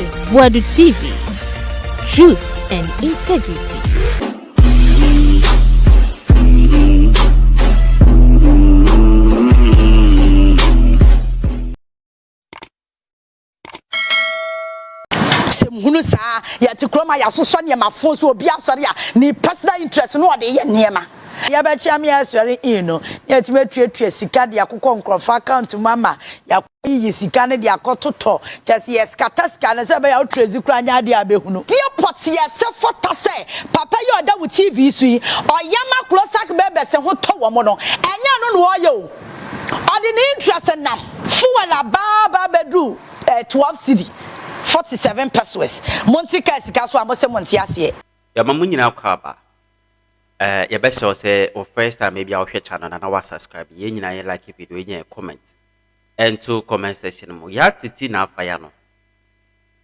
is Boadu TV. Truth and integrity. Hunu saa ya tikroma ya so sonia mafo so obi asori a ni personal interest no de ye niema ya ba chia me asori no ya timetue sika de akokọ nkrofa account mama ya yi sika ne de akototo chese yes kataska na se ba ya utrezi kura nya de abehunu tie pot ye se fota se papa yo da wo TV su yi oyama CLOGSAG bebe se ho to wo mo no enya no no oyo odi ni interest nam fuwala baba bedu 12 cedi 47 pesos. Montika sikaso amose montiase. Ya mamu nyina kwaba. Ya best say or first time maybe I'll share channel and I subscribe. Ye nyina ye like video ye comment. And to comment section mo. Yaa Titi na afaya no.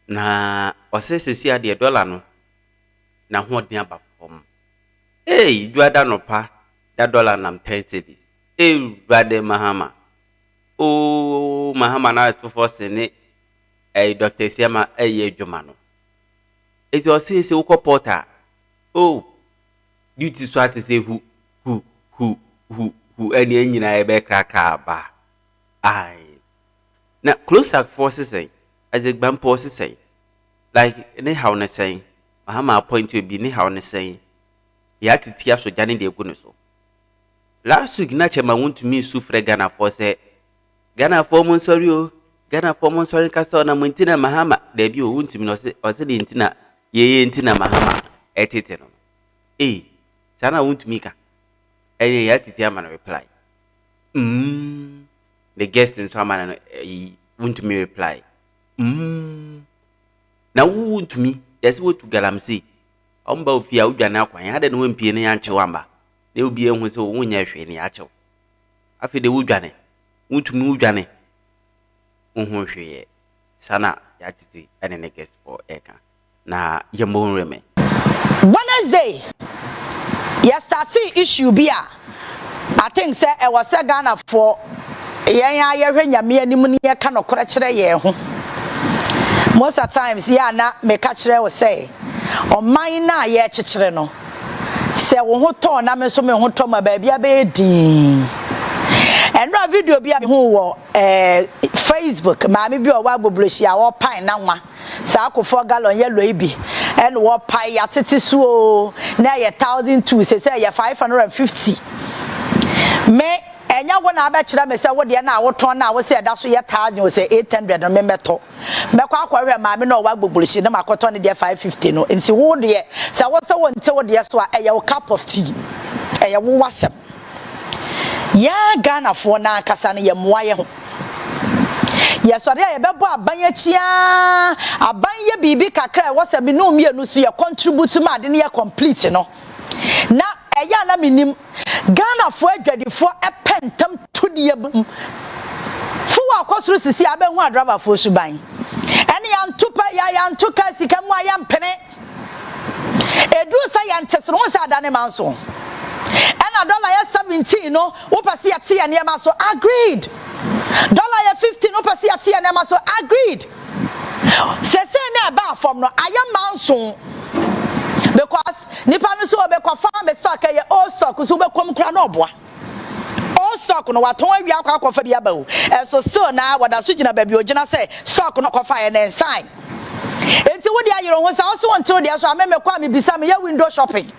Na ose sesi ade $1 no. Na ho den aba fom. Hey, duada no pa. That $1 nam 10 cedis. Hey, brother Mahama. Oh, Mahama na to force ne. Dr. Siama Jomano. It was say Uko Porter. Oh, duty so to say who any engine I be cracker ba. Aye. Now CLOGSAG forces say, as a bamposi say, like anyhow na saying, Mahama appoint to be anyhow na saying, Yaa Titi so Johnny de Gunuso. Last week, Chairman Wontumi sufre Ghana for say, Ghana for Monsorio. Ghana for Monsorio Castle na Muntina Mahama, debut Wontumi no se or said intina, ye intina Mahama, etiteno. Sana Wontumi ka. Yaa Titi man reply. The guest in some man Wontumi reply. Na Wontumi, yes, what to Galamsi. Omba ufia ujana kwa yada no mpie ne yanche wamba. De obi ehun se wo nya hwe ne yache. Afi de wudwane. Wontumi wudwane. Sana Yaa Titi and the guest for Eka. Na Yamon Reme. Wednesday, starting issue bia. I think say I was a Ghana for ya me ni mu ne ka no kora kire ye ho. Most of times ya na me ka kire wo say o man na ye kikire no. Se wo ho to na me so me ho to ma ba bia be din. And no video be who wo Facebook maami bi o wa gbobloshia wo pan na nwa sa akofo gallon yellow ibi and wo pan Yaa Titi so na ye 1,200 say ye 550 me enya wo na abekira me say wo de na wo ton na wo say da so ye 1,000 wo say 800 no me meto me kwa akwa maami na o wa gbobloshia na makoto ne de 550 no nti wo de say wo say wo nte wo de so a ye wo cup of tea ye wo wasem ya Ghana for na kasa ne ye moaye ho yes sorry ye bebo abanye chia abanye bibi kakra wo se me no mienu so ye contribute ma de ne ye complete no na eya na minim Ghana for adwadifo epentam to de yebum fu akosoro sisi abehu adrava fo suban ene ya ntupa ya ntuka sika mu aya mpene edu sa ya ntesro sa adane manso ena dollar ya 17 no wo pase ya tie ne ma so agreed $15 no pasi atia na ma so agreed se na ba from no aya manso because nipa no so be kwa farm stock ye old stock so be kom kra no oboa old stock no waton awia akwa fa bia ba o so still na wada so gina ba bi ogina say stock no kofa ye na sign enti wo dia yero ho sa so until dia so ameme kwa me bisa me ya window shopping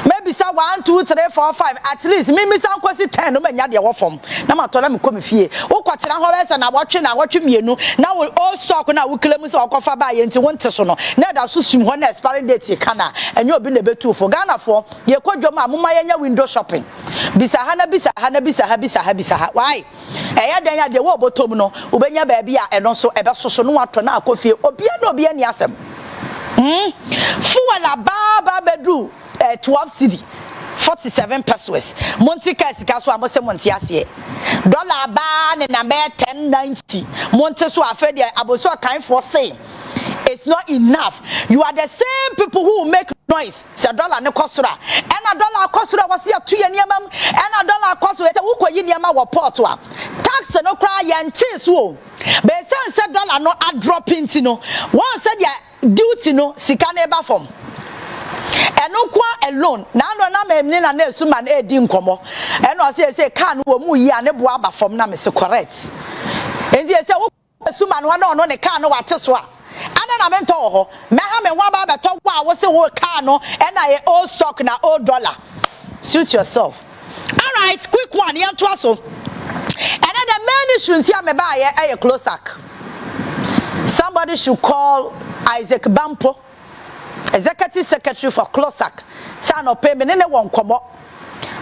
maybe say 1 2 3 4 5 at least me san kwesi 10 no manya de wo fom na matola me komi fie wo kwatira ho wese na wotwe mienu na wo all stock na wo klem se okofa ba ye nti wonte so no na da so sum ho na expiring date kana enye obi na betu for Ghana for ye kwadwom amuma ye nya window shopping bisa ha why eya den ya de wo botom no obenya ba bia eno so ebe soso no wato na akofie obi ani asem fuwala baba bedu 12 cedi 47 pesos montika sikaso amose montiase dollar ba ne na be 1090 monte so afede aboso kan for say it's not enough. You are the same people who make noise. Say dollar ne kosura. And a dollar kosura was here 2 year niamam. And a dollar kosura say who ko yi niama wo port wa. Tax no cry yante so. But say dollar no a drop into no. One said ya duty no sika na eba from. Eno kwa alone na no na memni na na esu man edi nkomo eno say kan wo mu yi ane bo aba from na me se correct enti say wo esu man ho na no ne kan no wate so a ana na mento ho me ha me ho aba beto wo a wo se wo kan no e na ye old stock na old dollar. Suit yourself. All right, quick one here to aso. And then the main issue ntia me ba ye CLOGSAG. Somebody should call Isaac Bampo, Executive Secretary for CLOGSAG. Say no pay me ne won komo.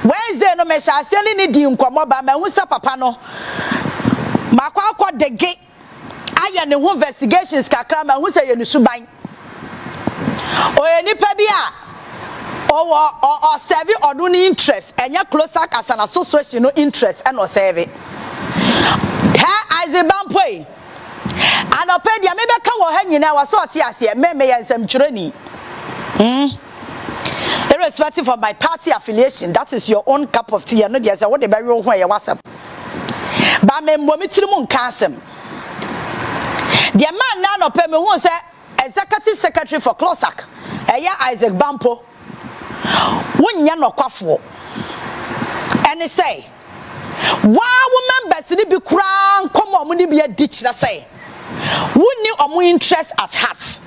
Wednesday no me sha se ni di nkomo ba ma hu sa papa no. Makwa akọ the gate. Aye ne ho investigations kakra ma hu se ye ni suban. Oye nipa bi a or serve or no interest and your CLOGSAG as an association no interest and or serve it. Here is a bampoy. And I paid ya maybe come or hang in our sort yes, me and some journey. Irrespective of my party affiliation, that is your own cup of tea. And not yes, what the barrier where you was up. But me momitrimum cansem. The man now no pay me who say Executive Secretary for CLOGSAG. Isaac Bampo. Wunya no kwafo ene say wa wo members ni bi kura nkomo omo ni bi adi kire say wonni omo interest at heart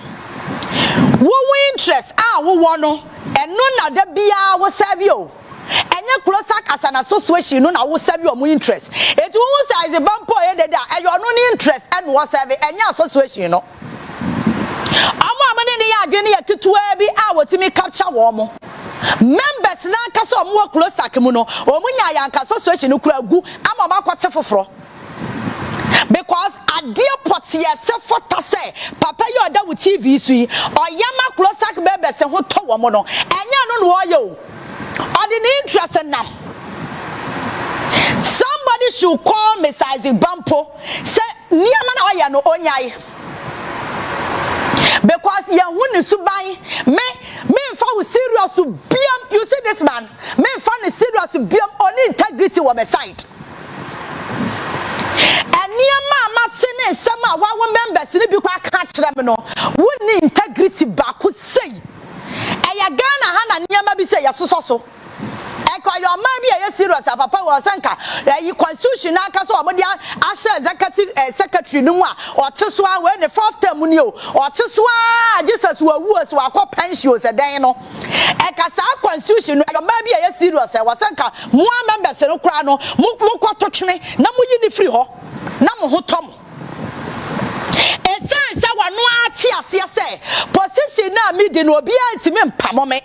wo interest wo no eno na da bia wo serve o enye CLOGSAG as an association no na wo serve omo interest etu wo say the bampo e de da e yo no ni interest and wo serve enye association no amo amane ne ya adwene ya ketua bi wotimi capture wo mo members na kasa omo CLOGSAG mu no omunya yanka association no kura gu ama makwate foforo because adie potie se fota say papa yo oda wo TV su yi oyama CLOGSAG members ho to wo mo no enya no no oyo odi ni interest nam. Somebody should call Mr. Isaac Bampo say niama na oya no onyai because ya wuni subai me fa we serious biam. You see this man me fa ni serious biam on integrity wa my side and niama amatene sama wa wo members ni bi kwa ka kire me no wuni integrity ba ko sei eya Ghana ha na niama bi sei ya so your man be a serious papa was anka you constitution aka so omodi asha executive secretary no or tesoa we the fourth term ni o or tesoa Jesus wa wu so akọ pension se den no e ka sa constitution your man be a serious was anka mo members no kra no mo kwato twene na mo yi ni free ho na mo ho tom e say wa no ati ase say position na me de no obi antimi mpamo me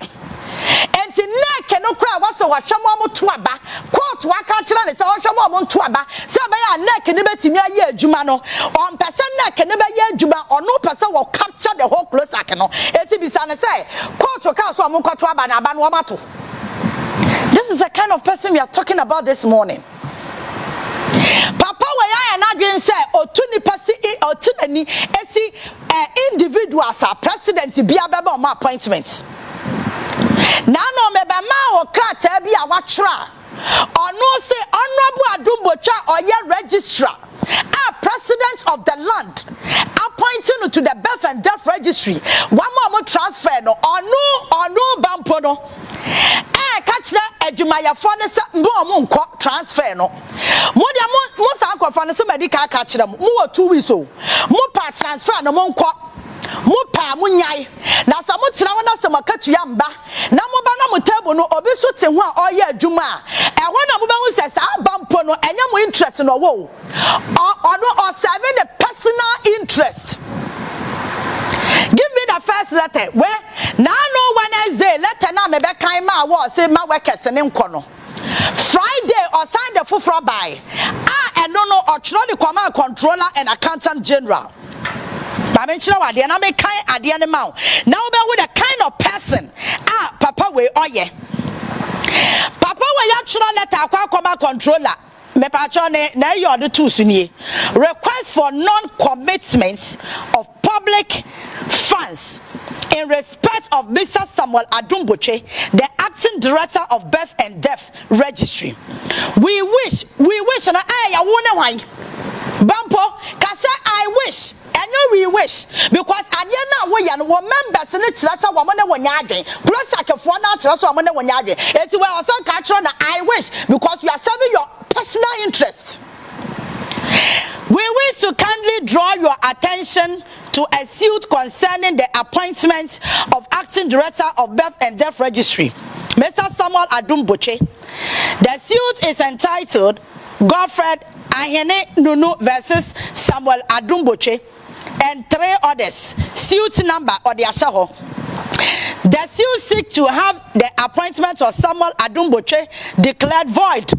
enti na no kra was wa hwemo mo to aba court wa ka kire ne se wo hwemo mo to aba se ba ya na ne betimi aye adwuma no on person na ne ba ye adwuma ono person will capture the whole CLOGSAG no enti bisa ne se court ka so mo kwato aba na aba no mato. This is the kind of person we are talking about this morning. Papa we na dwen say otuni pasi otunani esi individuals are president bia beba on appointments. Na no meba ma o krata bi a watra ono say honorable Adumbocha oye registrar president of the land appointing to the birth and death registry one more transfer no ono bampo no catch na adwumaya for ne se mbo mo nko transfer no mo dia mo san ko for ne se medical catch na mo 2 weeks o mo pa transfer no mo nko mo pa mo nyai na sa mo tira wona se makatu ya mba na mo ba na mo table no obi so te ho a oye adwuma e ho na mo ba hu se sa bampo no enya mo interest no wo or serving the personal interest. Give me the first letter where now no Wednesday letter na me be kan ma wo say ma workers ne nko no Friday or sign the full by and no or the command controller and accountant general. I mention what they na me kind ade ne ma now be with the kind of person papa we oye papa we actual letter akwa command controller me pacho na your the two sunie request for non-commitment of public funds in respect of Mr. Samuel Adumboche, the acting director of Birth and Death Registry. We wish, and I wonder why. Bampo, Kasa, I wish, and we wish, because I didn't know we members in it, that's a woman when yarding, plus like a 4 hours, that's a woman when yarding. It's well also catch on I wish, because you are serving your personal interests. We wish to kindly draw your attention to a suit concerning the appointment of acting director of Birth and Death Registry, Mr. Samuel Adumboche. The suit is entitled Godfred Ahene Nunu versus Samuel Adumboche and 3 others. Suit number or the Ashaho. The suit seeks to have the appointment of Samuel Adumboche declared void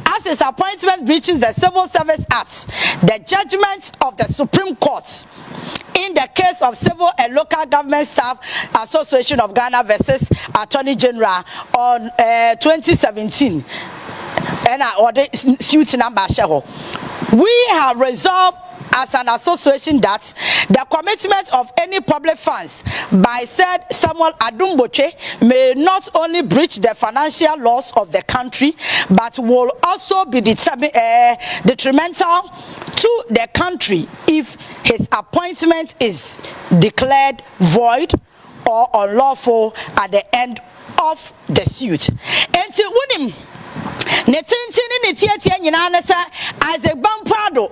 as his appointment breaches the Civil Service Act, the judgment of the Supreme Court in the case of Civil and Local Government Staff Association of Ghana versus Attorney General on 2017. And or the suit number. We have resolved as an association that the commitment of any public funds by said Samuel Adumboche may not only breach the financial laws of the country, but will also be detrimental to the country if his appointment is declared void or unlawful at the end of the suit. And to win him, as a Boadu,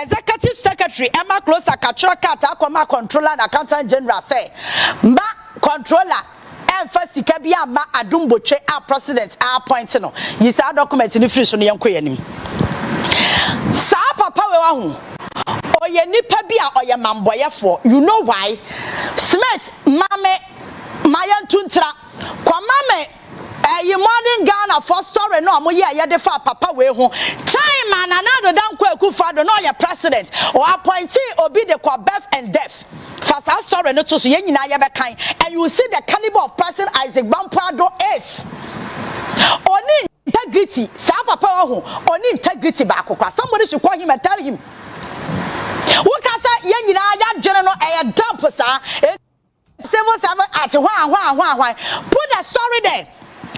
Executive Secretary Emma Closer Kachaka Controller and Accountant General say, Ma Controller and first Kabia Ma Adumboche our president our appointing. You saw document in the free on Yankoyanim. Sa Papa or ye nipabia or ye mamboya for. You know why? Smith Mame Mayan Tuntra Kwamame you modern Ghana for story no mo ye de fa papa we ho time and another dan kwaku fado no your president or appointee obi de kwa birth and death for that story no to so ye nyina ye be kan and you will see the caliber of person Isaac Bamprado is oni integrity sa papa ho oni integrity ba akokwa somebody should call him and tell him who can say ye nyina ya jere no e dump sa civil servant at one put the story there.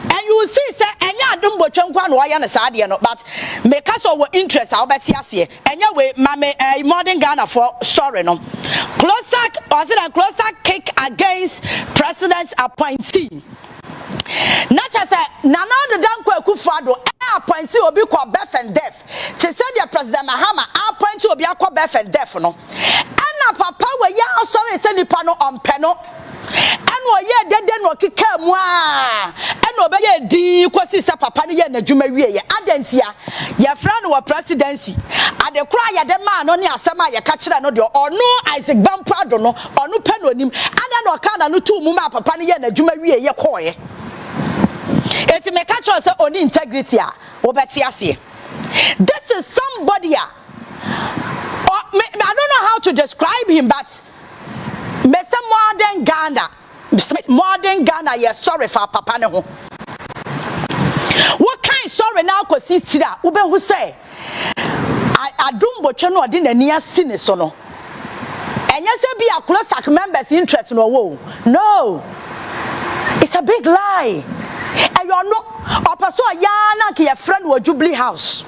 And you will see, say, Enya Adumboche nkwa no ya na saade no, but make us our interest our beti ase. Enya we mame modern Ghana for story no. CLOGSAG or say that CLOGSAG kick against president appointee. Not just say Nana the Danko Akufo-Addo appointee obi kwa birth and death. To say the president Mahama appointee obi kwa birth and death no. And papa we ya sorry say nipa no ompeno. And ye dede no kika mu a eno be ye di kwasi se papa ne ye na dwuma wie ye adantia ye fra no wa presidency ade kra ye de ma no ne asema ye ka kire no de ono Isaac Bamprado no ono pe no nim ada no ka na no tu mu ma papa ne ye na dwuma wie ye koye eti me ka kire se oni integrity a wo beti ase. This is somebody I don't know how to describe him, but Mr. Modern Ghana, yes, sorry for papa ne ho. What kind story now ko si tira? Ube who say Adumboche no odi nani asine so no. Enye se bi a CLOGSAG members interest no wo. No. It's a big lie. And you know, opaso ya na ke your friend wo Jubilee House.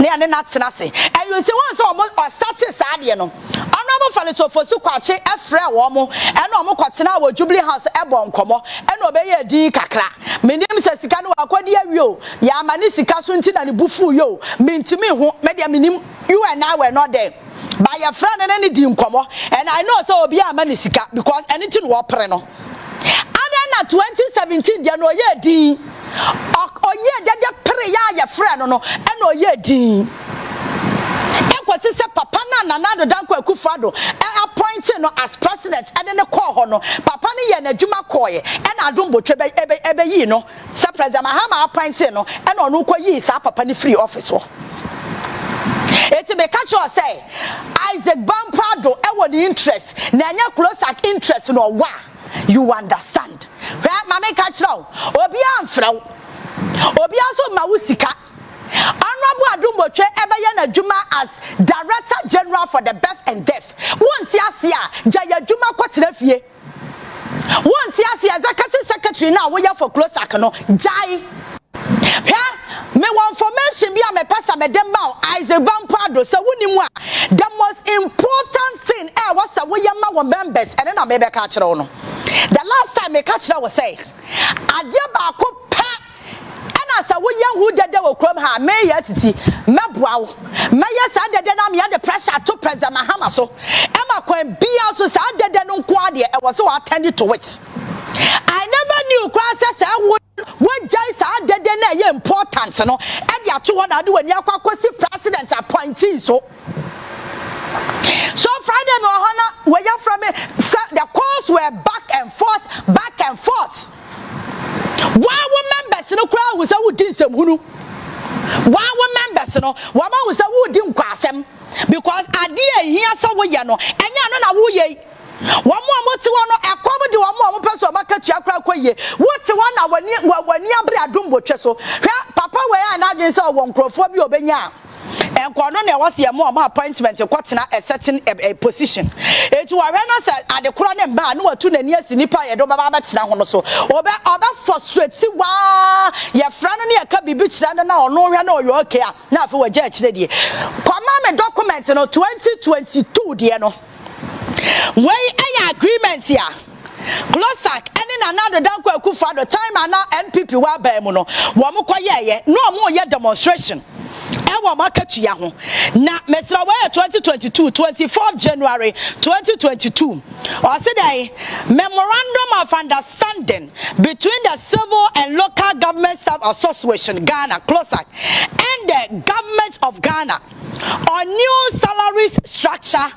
Ne ane na tena se. And you say once almost start saade no. Honorable Faliso for su kwache efre wo mo ene o mo kwatena wo Jubilee House ebo nkomo ene obeye di kakra menim se sika no akwade awio ya mani sika so nti na ne bufu yo mentimi ho media menim you and I were not there by your friend and any di nkomo and I know so obi amani sika because anything wo pre no other na 2017 dia no ye di oye de pre ya your friend no ene oye di kwasi se papa na Nana Danko Akufo-Addo appointed no as president and then the call ho no papa ne ye na adwuma koye and Adumboche ebe yi no se president Mahama appointed no and onu ko yi sa papa ne free office ho eti be catch you say Isaac Bamprado e woni interest na anya CLOGSAG interest no wa you understand right mama catch now obi amfra obi aso ma wusika Honorable Adumbotwe ebeye na juma as Director General for the Birth and Deaf. Won't asia jaya juma kwatena fie. Won't asia Executive Secretary now we for CLOGSAG no jai. Me want information be a me pesa me dem ba Isaac Bamprado so woni mu a the most important thing was say we ma members and na me be ka kire no. The last time me ka kire was say ade ba ko pa and say we who dede wo krom ha me Yaa Titi meboa wo me yes dede na me the pressure to President Mahama so e ma kwan bia so sa dede no nko ade e was so attend to it. I never knew crisis what jais are dead and important no and ya to one do when you president appointee so Friday where you from the calls were back and forth why were members no crowd was who did some hunu why were members no wama was who didn't kwasem because idea here so we no and ya no na wo ye one more no accommodate one more person market yakra kwaye what one na wani abre adumbotwe so papa we na agin say won crofo bi obenya enkono na was ye mo appointment kwatena a certain position etu ware na say adekoro ne mba na watu nani asinipa ye do baba betena ho no so oba frustrate wa ye fra no ne ka bibi kira na ono hwe na oyo okay a na afi waje akire die kwama me document no 2022 die no when any agreement here, CLOGSAG, any another danko ekufa the time and now NPP wa ba mu no, wo mo koye no mo ye demonstration. E wo market ya ho. Na mesra wa 2022, 24th January 2022. Or said Memorandum of Understanding between the Civil and Local Government Staff Association Ghana CLOGSAG and the Government of Ghana on new salaries structure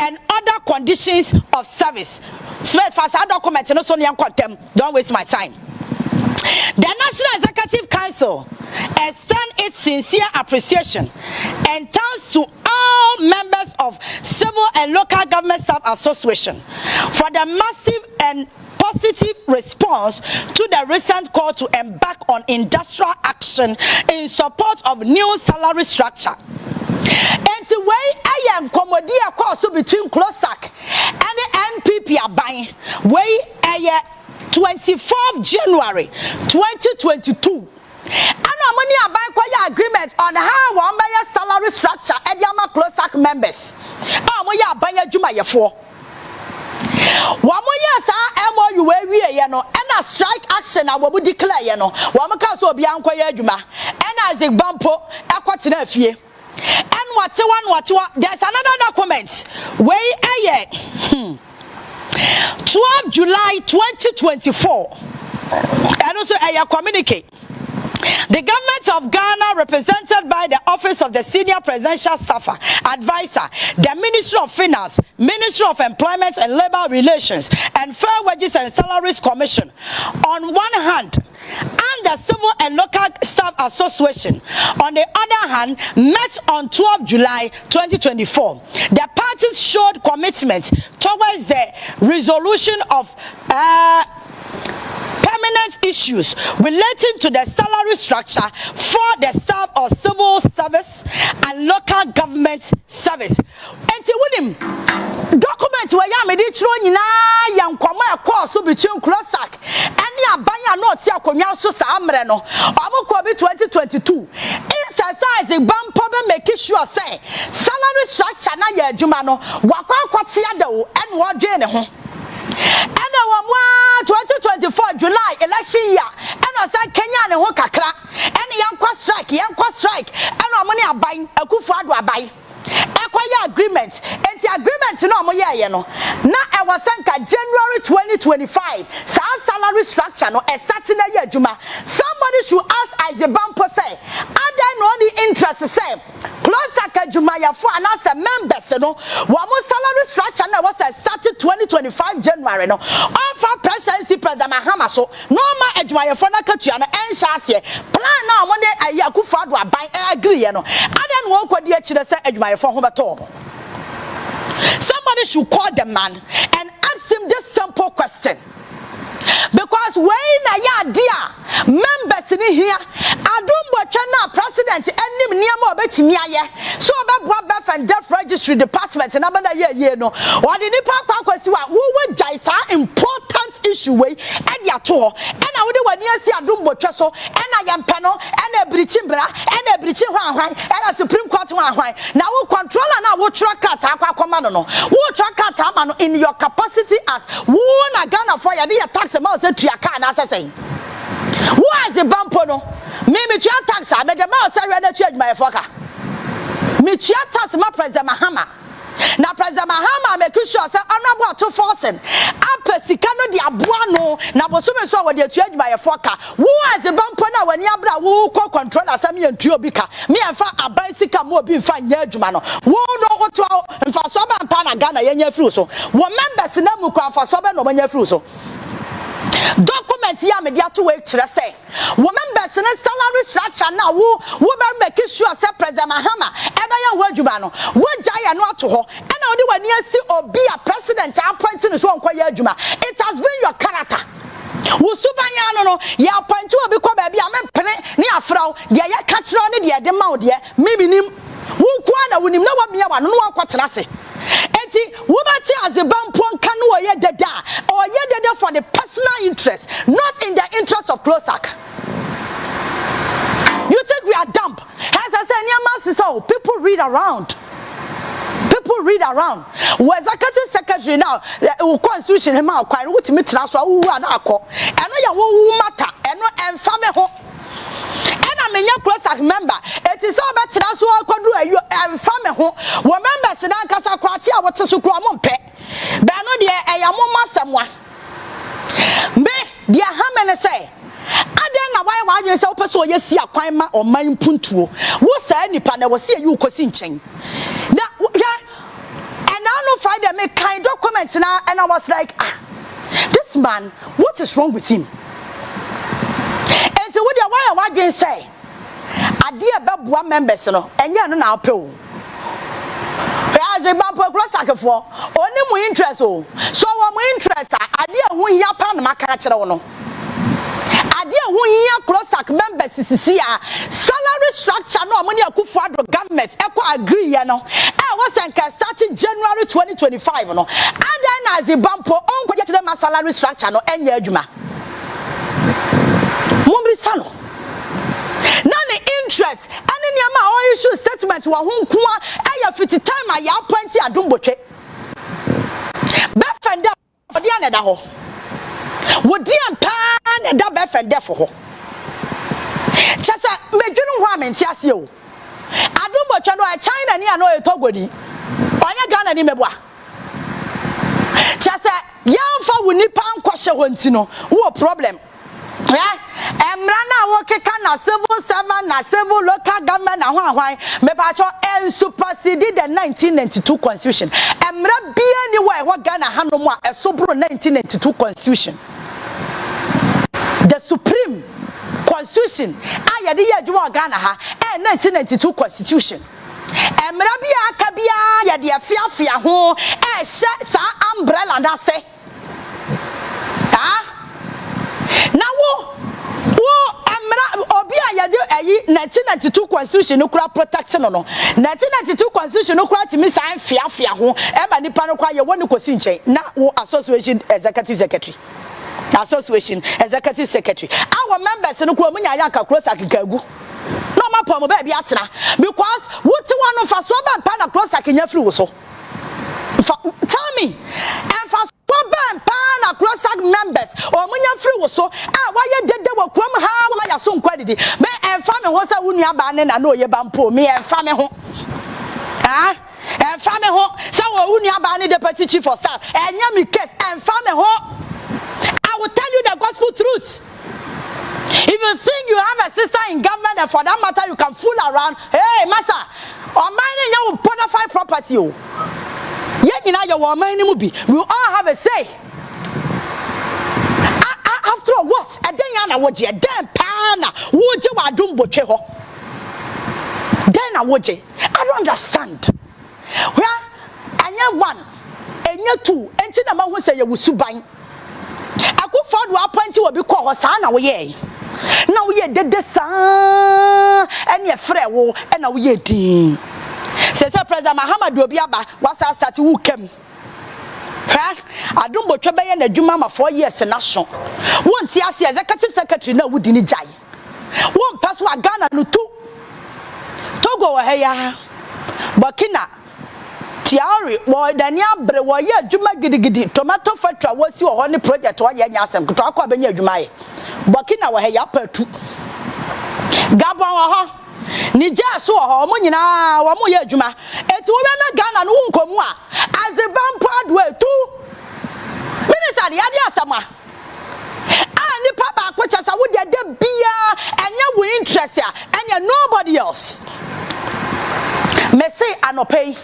and other conditions of service. So fast I document no so don't waste my time. The National Executive Council extends its sincere appreciation and thanks to all members of Civil and Local Government Staff Association for the massive and positive response to the recent call to embark on industrial action in support of new salary structure. And the way I am commodia course between CLOGSAG and the NPP aban way 24th January 2022. And money aban kwaya agreement on how one buy salary structure and yama CLOGSAG members. We aban adwuma yefo. Wamoya sa MOU we ye no and a strike action a wo declare ye no. Wamaka so obi ankwaya adwuma and Isaac Bampo akwatena afie. And what there's another document where 12 July 2024 and also a communicate. The government of Ghana, represented by the Office of the Senior Presidential Staffer Advisor, the Ministry of Finance, Ministry of Employment and Labor Relations, and Fair Wages and Salaries Commission, on one hand, and the Civil and Local Staff Association, on the other hand, met on 12 July 2024. The parties showed commitment towards the resolution of permanent issues relating to the salary structure for the staff of civil service and local government service. And with him, document where you made it through young common course between CLOGSAG and Yabanya not Yakonya Susa Amreno, Amokobi 2022. Emphasizing bam problem making sure say salary structure na ya Jumano, Wakwa Kwatiado, and what Jane. And our 2024 July election year, and I said Kenya and Hokakra, and Yankwa strike, and our money are buying a Kufadwa buy. Acquire agreement, and the agreement no moya no. Now I was January 2025. Salary structure no starting a year Juma. Somebody should ask as a bumper say, I don't know the interest say. CLOGSAG Juma ya for and as a members no. One more salary structure now was started 2025 January no. All for presidency President Mahama so no ma Juma ya for na katu na enshase. Plan now one day a year Kufadwa buy agree no. I don't know what the actually say Juma for home at all. Somebody should call the man and ask him this simple question. because when na ya dia members ni here adumbo chana president enim niam obetimi aye so obeboa birth and death registry department na bana ye no odi nipa kwakwasi wa wo jai sa important issue we e dia to ho e na wo de wani asi adumbo twa so e na yempe no e na ebrichi bra e na ebrichi hwanhwan e na supreme court hwanhwan na wo controller na wo twa kata akwa no wo twa kata ma no in your capacity as wo na Ghana for ya dey tax ma say tua car na say wo as a bampo no me tua tax a me de ma say we na tua adwuma for ka me tua tax ma president Mahama na president Mahama make sure say honorable to forcing apesika no de aboa no na bosume so we de tua adwuma for ka wo as a bampo na wani abra wo ko control asam ye ntua obi ka me enfa aban sika mo obi nfa nya adwuma no wo no oto nfa so ba mpa na Ghana ye nya free so wo members na mu kwa fa so ba no nya free so document ya me dia to we kire say wo members na salary structure na wo be make sure say president Mahama e ba ya wo adwuma no wo jaya no ato ho e na wo de wani asi obi a president appoint no so onko ya adwuma it has been your character wo subanya no ya appoint obi kwa ba bia me pene ne afraw de ya ka kire no de de ma wo de me nim wo kwa na wonim na wa bia wa no akotena se enti wo ba ti azebampo nka no oye deda for the personal interest, not in the interest of CLOGSAG. You think we are dumb? As I said, people read around. People read around. Was executive secretary now? Constitution him out quite what me transfer who are not call. And no ya matter and no and family home. And I mean your CLOGSAG member. It is all about transfer could do and family home. Remember Sedan Casa Kratia what to Sukramon pet. But no dear I am someone. Me dear how many say Aden why you say person you see a kwan ma or man puntuo wo say nipa na wo see you kosi nchen na and I no Friday make kind document now and I was like this man what is wrong with him and so what dear why you say ade e beboa members no enye no na apel as a bampo CLOGSAG for only mu interest so we interest ade hu hia pa na maka kire wo no ade hu hia CLOGSAG members sisia salary structure no money akufo adro government e ko agree ye no was starting January 2025 no ade na as a bampo onko je kire ma salary structure no enye adwuma mumbi sano na ne interest ani niam a o issue statement wa ho nkoa eya 50 time a ya appoint adombotwe be fende odi aneda ho wodi ampa na da be fende fo ho chasa medwunu ho amenti ase o adombotwe no China ni ano etogodi onye Ghana ni meboa chasa yamfa woni pan kwahye ho ntino wo problem Emrana woke na civil servant na civil local government na hwan me pacho en supersede the 1992 constitution. Emra bia ni wa Ghana hanom a esobro 1992 constitution. The supreme constitution ayade ye adwuma Ghana ha 1992 constitution. Emra bia aka bia ye de afiafia ho hye sa umbrella da se. Now, Obia yade 1992 constitution no kura protection no 1992 constitution no kura timi san fiafia ho e ma nipa no kwa ye woni kosi nchen na wo association executive secretary our members no kura munya ya ka CLOGSAG kagu no ma pom ba bia atena because what one of us so ba pa na CLOGSAG nya free wo so tell me and for na CLOGSAG members or munya free wo so why dede wo krom ha wa ya so nkwadidi me emfa me ho sa wunu aba ne na no ye bampo me emfa me ho emfa me ho sa wo wunu aba ne deputy chief of staff enya me case emfa me ho. I will tell you the gospel truth. If you think you have a sister in government and for that matter you can fool around, hey massa or mine you bonafide property o ye nyina your woman ni mu bi we all have a say. After all, what? I don't know what you then pana. Would you want to do? Then I would. I don't understand. Well, I know one, and you two, and the man who say you will subine. I Akufo do appoint you obi ko ho sa na wo ye na wo ye dede sa ene e frɛ wo na wo ye din se President Muhammad obi aba wasa start wu kam ha adumbo twebe ye na adwuma ma 4 years na so wonti ase executive secretary na wudi ni jai won paso Ghana no tu Togo wa ya Burkina Tiari wo dani abre wo ye adwuma gidigidi tomato factory wo si wo ho ni project wo ye nya asem kto akwa benya adwuma ye Burkina wa ya patu Gabon wo ho Niger so wo ho mo nyina wo mo ye adwuma eti wo na Ghana no nkomu a azebampo adwe tu minister de ade asama ani papa akwacha sa wo de bia enye wo interest a enye nobody else me say anopay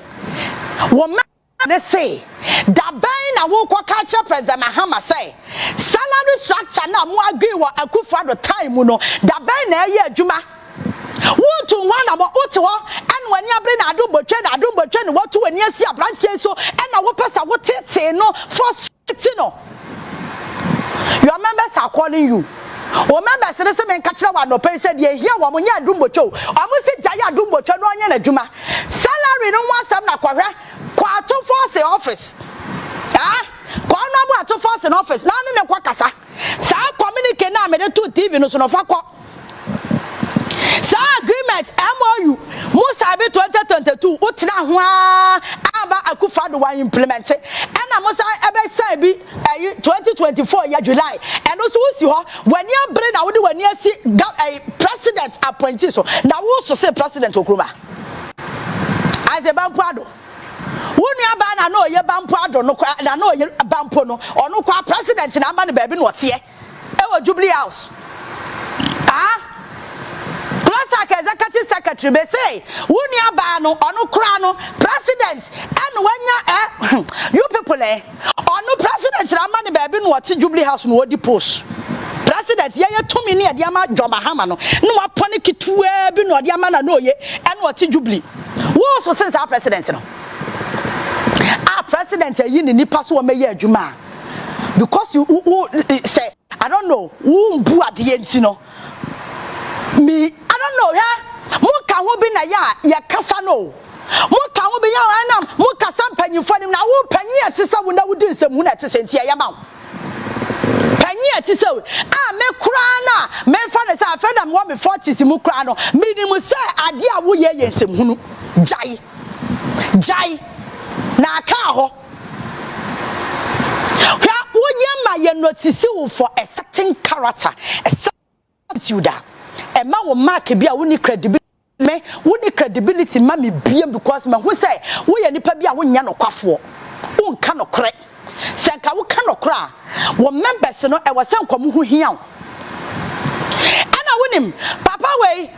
wo me say da ben na wo kwa catch President Mahama say salary structure na mo agree wo Akufo-Addo time no da ben na ye adwuma won't one about Ottawa and when you bring a double train, what to when you see a branch so and a person what say no first no. Your members are calling you. Or members listen and catch one no pay said ye here one year dumbo show. I must say Jaya dumbo cho no yen juma. Salary no want some na kwahwe kwa to force the office. Ah? Kwa no bo to force in office. Na no kwa kasa. Sa communicate na me de 2 TV no so no fa kwa. Sa agreement MOU Musa be 2022 utina ho aba Akufo-Addo wa implement and Musa ebe say bi 2024 ya July and also si ho when you bring na wo de when you see president appointee so na wo so say president okroma as a Bampoado wonu aba na no ye Bampoado no na no ye Bampo no ono kwa president na aba ne ba bi no ote e wo Jubilee House CLOGSAG executive secretary be say wunia ba no onu kra no president and wanya you people onu president na ma ne ba bi no wote Jubilee House no wodi post president ye tumi ne de ama John Mahama no no wapone kituwa bi no de ama na no ye and wote Jubilee wo so say president no president yi ni nipa so o meye adwuma because you say I don't know who mbu ade enti no me I don't know yeah muka ho bi na ya kasa no muka ho bi ya na muka sam panyifo ni na wo panyi atisa wo na wo di nsem na atisa ntia ya ma panyi atisa me kura na me fa na sa afeda me wo me 40s mu kura no minimum say ade a wo ye nsem hunu jai na aka ho hwa wo ye ma ye notice wo for a certain character a certain attitude Emma will mark be a winning credibility. Me winning credibility, mammy being because man who say we are nipa be a win yano quaffo. Un cannot crack. Sanka who cannot cry. One members no I was some come who here. And I win him. Papa way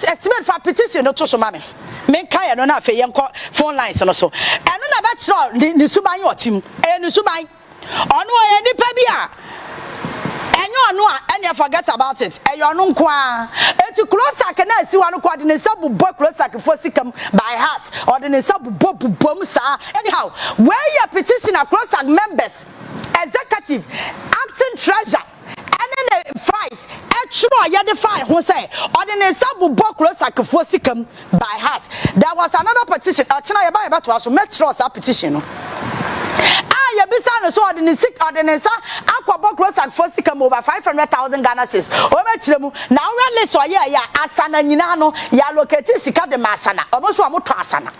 estimate for petition no to so mammy. Men kaya no na fe yenko phone lines and so. And no na betro ni suban your team. Ni suban. Ono nipa be a no and you forget about it. And you no kwa. To CLOGSAG na si wanu kwa de sabu bo CLOGSAG for sikam by heart or de sabu bo bom sa. Anyhow, where your petition are CLOGSAG members, executive, acting treasurer, and then the fries, extra ya the fine who say or de sabu bo CLOGSAG for sikam by heart. There was another petition. Achina ya ba about to also make sure that petition. Ya bisa so ordinance akwa CLOGSAG for sikam over 500,000 Ghana cedis o be kiremu na we list oye ya asana nyina no ya locate sika de masana omo so amoto asana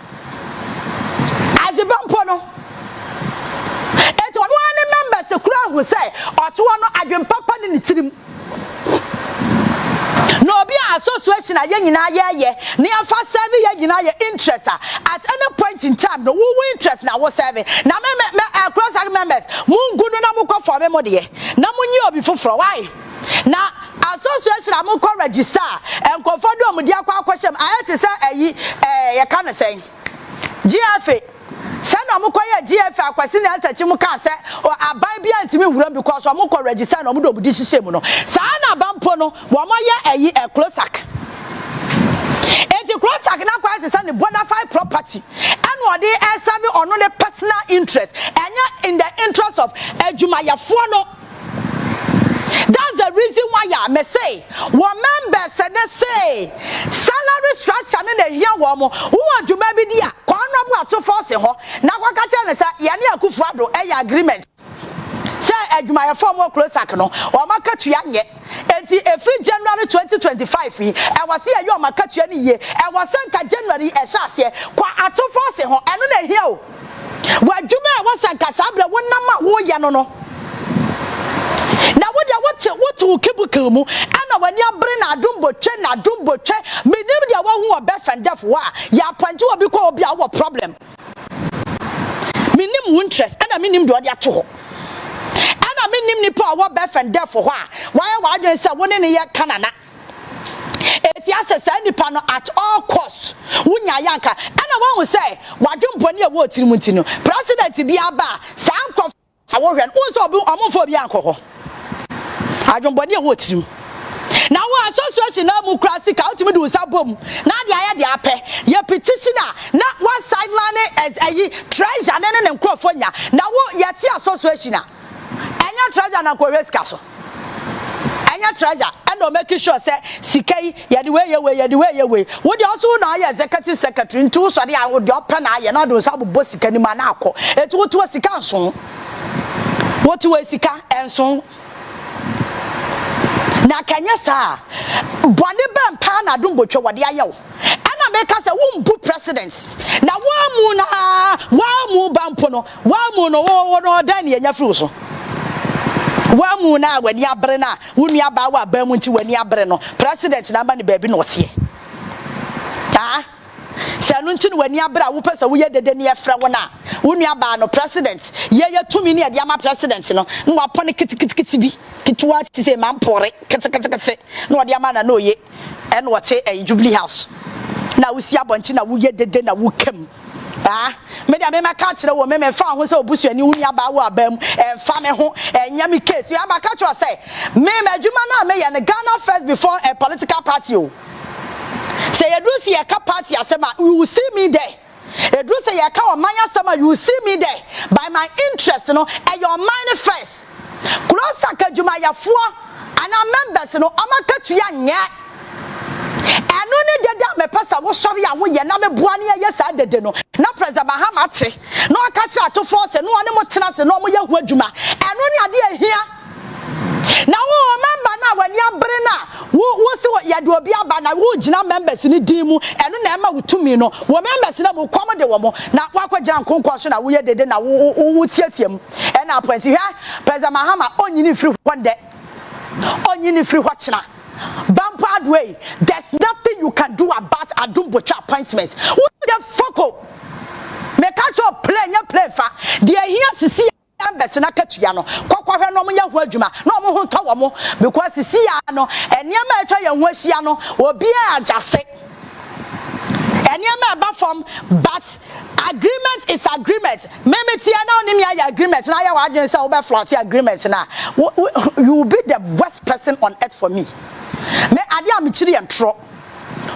azibampo no et one members kura who say oto no adwen papa ni tirim no be association aye nyina ye ne afa serve ye nyina ye interest at any point in time no wo interest na wo serve na me CLOGSAG members mungudu na mukọ for me de na munyi obi foforo why na association amukọ register enkofado omudi akwa akwhyem ayete say ayi ye ka na say GFA say na amukọ ye GFA akwasi na atachi mu ka say aban bia ntimi wura because amukọ register na omudi obudi hihye mu no sa na bampo no wo mo ye ayi CLOGSAG enti CLOGSAG na kwa say ne bona fide property and what they serve on the personal interest and in the interest of adwumayɛfoɔ no. That's the reason why I may say, one members and they say salary structure in the year woman who want to maybe dear, Conrad to force it. Now, what can I say? Yania Kufado, a agreement. Say, my former CLOGSAG, or my country yet. And every January 2025, I was here, you are my country year. I was sent January as I say, quite to force it. And then here, where Juma was a Casabla, one number, who yanono. Now what to kibukumu and when you bring a dumbo chain, meaning the one who are best and deaf, ya point to be called be our problem. Minim interest and I mean him do ya to. And I mean him nipo our best and deaf for why I say one in a year canana. It's yes a sandy panel at all costs. Wunya yanka and I want to say what jump near what Mutino. President to be a bar, sound of our and also be homophobia alcohol. I don't body what you. Now, association now democracy ultimately do some boom. Now the idea pay your petitioner, not one sideline as a treasure and then California. Now what yet association? And your treasure and Quest Castle. And your treasure and no making sure say CK ya the way your way. Would you also know your executive secretary in two sorry I would your pen I not do some bossy manako. It was a council. What to a sika and so. Na kanya sa bone ban pa na dum botwe wode ayew ana make say wumbu president na wa mu bampo no wa mu no wo dan ne nya fru so wa mu na wani abre na wunu aba wa ba mu nti wani abre no president na ba ne baabi no ote ta se no nti wani abre a wo pese wo ye dede ne efra wona wunu aba no president ye tumi ne de ama president no wa pone kitikiti bi kitwa ti say man pore kete no ode ama na no ye en wote a Jubilee House na wo si abonchi na wo ye dede na wo kam me dia me maka kire wo me fa ho say obusuani wunu aba wo abam fa me ho nyame case we aba ka kire say me adwuma na me ye ne Ghana first before a political party o say you do see a party asema you will see me there. You do say you can manya asema you will see me there by my interest and your mind first. CLOGSAG adwumayɛfoɔ and our members amaka tuya nya eno ne dede amepasa wo sɔre a wo ye na me boane ye sa dede no na president Mahama te na aka kira to force no one mo tena se no mo ye ho adwuma eno ne ade ahia na wo member na wani abre na wo se ye de obi aba na wo gina members ni din mu eno na ema wutumi no wo members na mo kwam de wo mo na wakwagira nkonkɔ so na wo ye dede na wo tiatiam ena appoint hwa president Mahama onyini free hwode onyini free hwachena Bampard way, there's nothing you can do about Adumbocha appointment. Who the fuck? Make a play fa. Dear here to see ambassador Katuano. Quaquara no more wordjuma, no more tawamo, because the Siano and Yama try and Weshiano will be adjusted. And Yama from but agreement is agreement. Memetiana agreement. Now you are just over flirty agreement now. You will be the worst person on earth for me. Me ade amichiri entro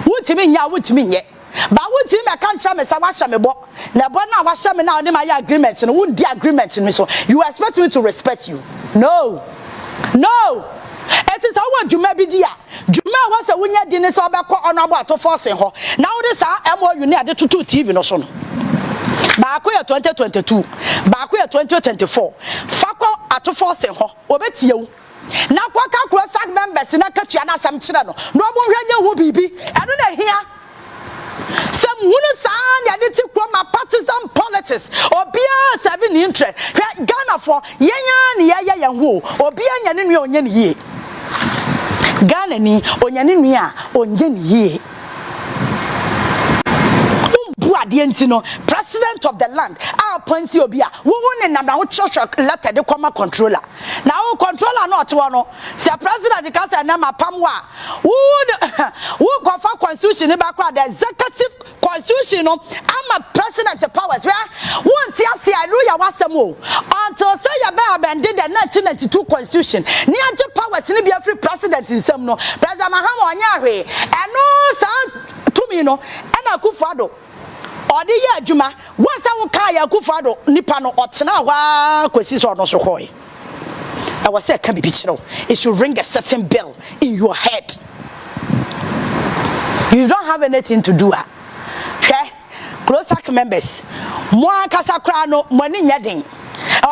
wutimi nya wutimi nye ba wutimi me kan cha me sa wa hye me bo na bo na wa hye me na oni my agreement no wundi agreement me so you expect me to respect you no it is our juma bi dia juma was a wunya di ne so obekọ onabo ato force ho na wo de sa MOU ne ade tutu TV no so no ba ko ya 2022 ba ko ya 2024 fakọ ato force ho obetie wu na kwaka CLOGSAG members na katua na asam kire no no mo hwanye hu bibi eno na hia some hunu san ya de ti kroma partisan politics obia seven interest Ghana for yenya ne ya ya hu obia nya ne nua onye ne yie Ghana ni onya ne nua onye ne yie president of the land appoint obia wo ne nam na wo church letter de koma controller na wo controller no oto no se president ka say na mapam wa wo kofa constitution ne ba kwa the executive constitution no ama president powers where won ti ase aluya wasem o until say ya ba amended the 1992 constitution ni age powers ne be free president nsem no president Mahama onya hwe eno sa tumi no ena Akufo-Addo odi ye adwuma wonsa wo ka ya kufado nipa no otena wa kwesi so no so koy I was say can be picture it should ring a certain bell in your head. You don't have anything to do. Okay? CLOGSAG members, mo akasa kra no money nyadin.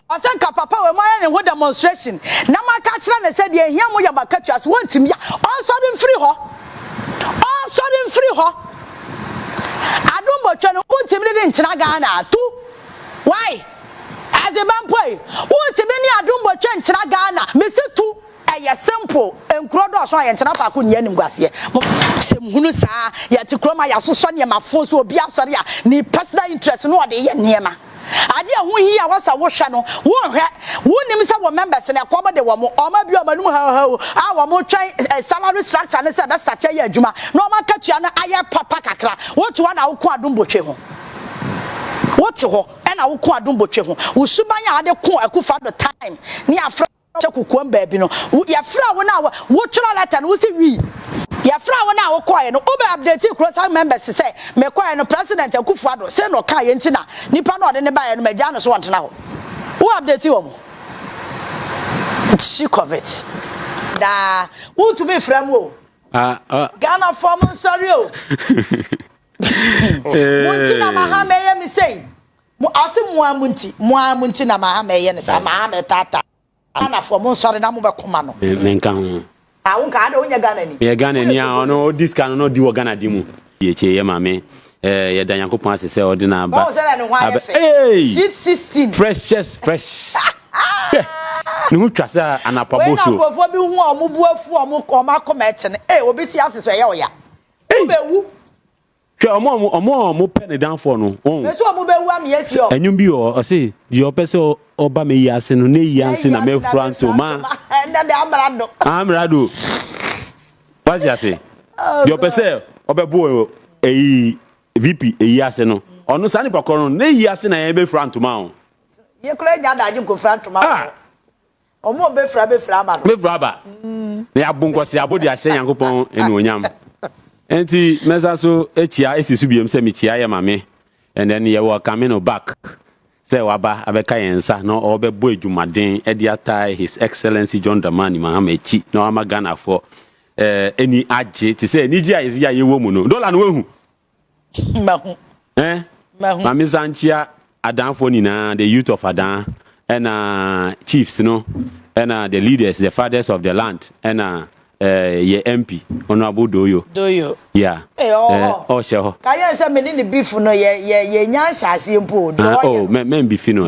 I said papa we mo ya ne demonstration. Na ma ka kira na said ye hia mo ya makatu as wontim ya. On sudden free ho. On sudden free ho. Adumbo twa no wontim ni ntina Ghana tu. Why? As a boy, wontim ni adumbo twa ntina Ghana. Me se tu eye simple enkrodo so ayentina pa ko nya nim gwase sem hunu saa ya ti kroma ya so ne ma fo so obi asori a ni personal interest no ode ye niema ade hu hi ya wasa wo hwa no wo hwe wo nim se wo members ne ko de wo mo ma bi o manum ha a wo mo twen salary structure ne se be start ya adwuma no ma katua na aye papa kakra wo to na wo ko adombotwe ho wo te ho e na wo ko adombotwe ho wo suban ya ade ko akufa do time ni afra chekukwam baabi no ya fra wo na wo twa letter no wo se wi ya fra wo na wo koye no obe update CLOGSAG members say me koye no president akufuado say no ka ye ntina nipa no ode ne ba ye no magya no so wantena ho wo update wo mo chick of it da wo to be from wo Ghana form sorry o munti na mahame ye mi say mo ase mo amunti na mahame ye ne sa mahame tata Ghana form sorry na mo be koma no menka ho awunka ada onya Ghana ni ye Ghana ni a ono this can no di wo Ghana di mu ye che ye mame ye dan Yankopon ase se odi na ba sweet 16 fresh ni hu twasa anapabo so we na profo bi hu omo buafu omo comment ne obi ti ase so ye oya obewu twa omo pen down for no me so omo bewu am yes yo enyum bi o say yo pese oba me yi ase no ne yi ase na me franto ma na de amrado what you say yo pese obebo eyi VP eyi ase no ono sani pakoro ne yi ase na ye be franto ma o ye kura nya da ajun ko franto ma omo be fra ma be fra ba ne abunko se abodi ahye Yankopon enu onyam enti meza so echia esisu biem se mechia ye mame and then you were coming back say waba abeka yensa no obebo adwumaden ediata His Excellency John Dramani Mahama echi no ama Ghana for any age to say niji ayi ya ye wo mu no dollar no wehu mahu mahu mame sanchia adanfo ni na the youth of Adan and chiefs no and the leaders the fathers of the land and ye MP Honorable Doyo yeah sheho kaya se me ni beef no ye nya hyase mpo do men beef no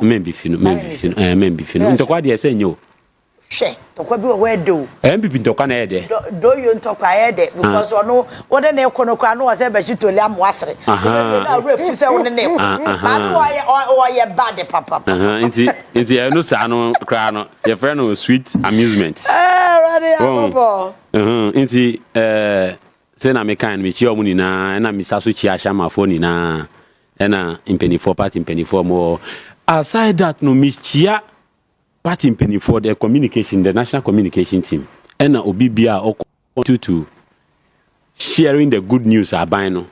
men beef no ntokwa de se nyo she tokwa bi wo do MPP ntokwa na ede Doyo ntokwa ede because ono wo de na ekono kwa no se be shitoli am wasre na refi se wo ne ma no ye bad papa inti no sa no kra no your friend no sweet amusement ready abobo inti se na me kan me chi omuni na na me saso chi ashama fo ni na na impenifor party impenifor mo aside that no me chia party impenifor the communication the national communication team and obi bia o to sharing the good news aban no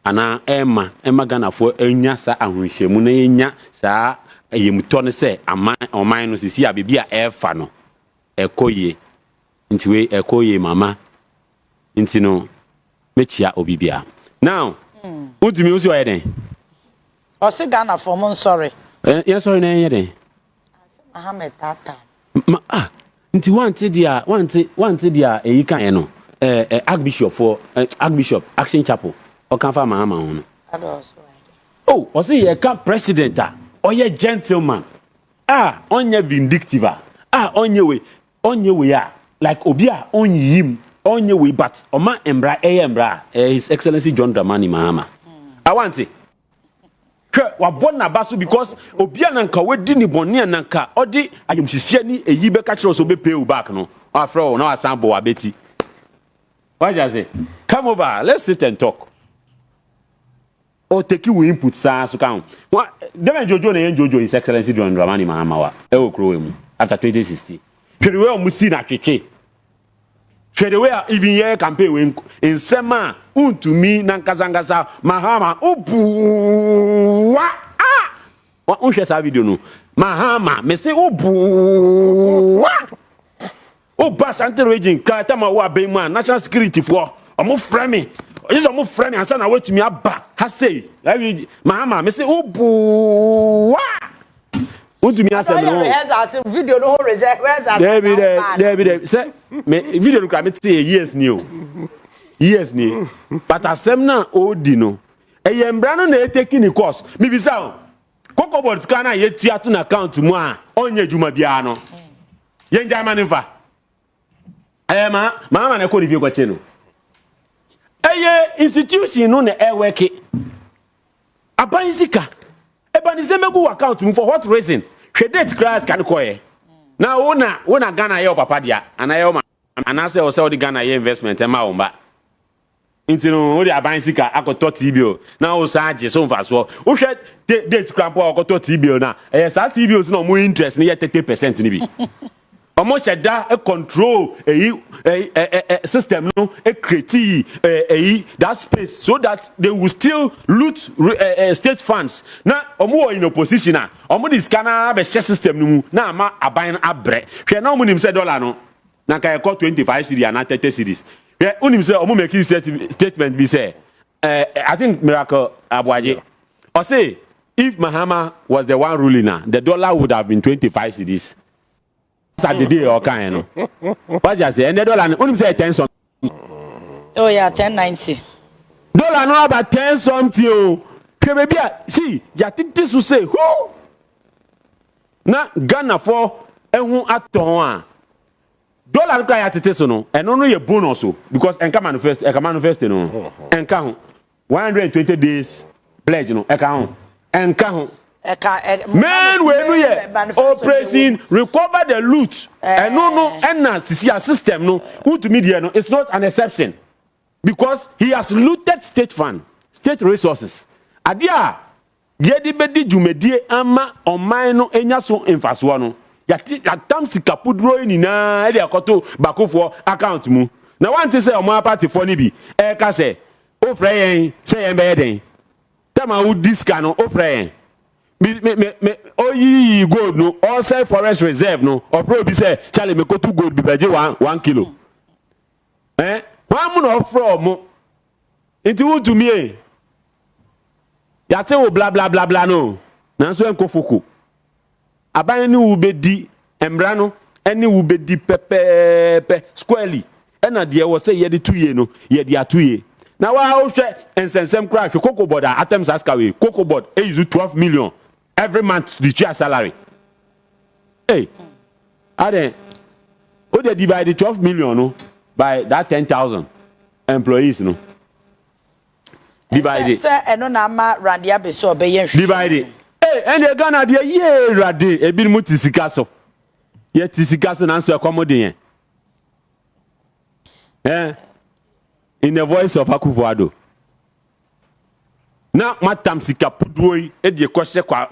ana Emma Ghana for enya sa ahunhyemu na enya sa yemuto ne se oman no sisi abibia efa no ekoye ntiwe ekoye mama ntino mechia obibia now utimi usi wa yeden o se Ghana for mon sorry yes sorry na yeden Ahmed tata nti wanti dia eyikan no Archbishop Action Chapel o kan fa mama ho no o say ye kan president o ye gentleman onye vindictive onye we like obi onye him onye we but oma embra His Excellency John Dramani Mahama I want it wa born na baso because obi ananka wedi ni bonni ananka odi ayemhihye ni eyi be ka kire so be pay you back no after all na asambo abeti what you say come over let's sit and talk or take you input so kan dem jojo na jojo His Excellency John Dramani Mahama wa e wo kro we mu after 2016 hwere we o mu si na twetwe the way even here campaign in Sema Wontumi nankazangasa Mahama ubu wa ah on share video no Mahama me say ubu wa uba sante region krata ma wa be man national security for omo frame is omo frame ansa na wetumi aba ha say Mahama me say ubu wa Wontumi asem no video no reserve David say me video no me say years ni o years ni but asem na odi no eyembra no na eteki ni course me bi say Cocoa board scanner ye tia to na account mu a onye djuma bia no ye njama ne fa mama na ko review ko che no institution no na work abansika ebanize megu account mu for what reason credit class kan koye na wona Ghana ye papa dia anaye ma anase o se o di Ghana ye investment e ma o mba intino o di abansika akoto tibio na o sa age so mfa so o hwe date cramp akoto tibio na sa tibio so no mo interest ni ye 30% ni bi omo sheda e control system no e create that space so that they will still loot state funds na omo in opposition na omo di scanner be share system no mu na ama aban abre hwe na omo nim say dollar no na ka e 25 cedi na 30 cedis hwe unim say omo make statement be say I think Miracle Abuaje or say if Mahama was the one ruling now the dollar would have been 25 cedis Saturday or kind no. What you say? And the dollar, only say 10 something. Oh yeah, 10.90. Dollar no about 10 something. Oh, baby, see, Yaa Titi to say who? Na Ghana for who aton dollar no Yaa Titi so no. And no your bonus so because enka manifest no. Enka 120 days pledge no. Enka ho. Men we operation recover the loot and no and system no to media no it's not an exception because he has looted state fund state resources adia yedi bedi djumedie ama oman no enya so emfaso no yatam sikapudro ni na e de akoto bakofo account mu na want say oman party for ni bi e ka say o frɛ yen say yen be den tama wo diska no o frɛ yen oyi gold no all sell forest reserve no ofro bi say Charlie me go to gold bi beje 1 kilo one no ofro mo nti Wontumi yate wo bla bla bla bla no na so enkofuku aban ni wo bedi embra no eni wo bedi pepepe squarely na de wo say ye de 2 ye no ye de atoye na wa ho hwe ensensem crash cocoa board items askawe cocoa board e use 12 million every month the chair salary. Hey, Ade, what they divide the 12 million no, by that 10,000 employees no. Divide it. Sir, eno na ma randia be so be yen. Divide it. Hey, and they Ghana dey ye rade e bi mu tisikaso. Ye tisikaso na so accommodate yen. In the voice of Boadu. Na matam sika pudwoi e de kwose kwa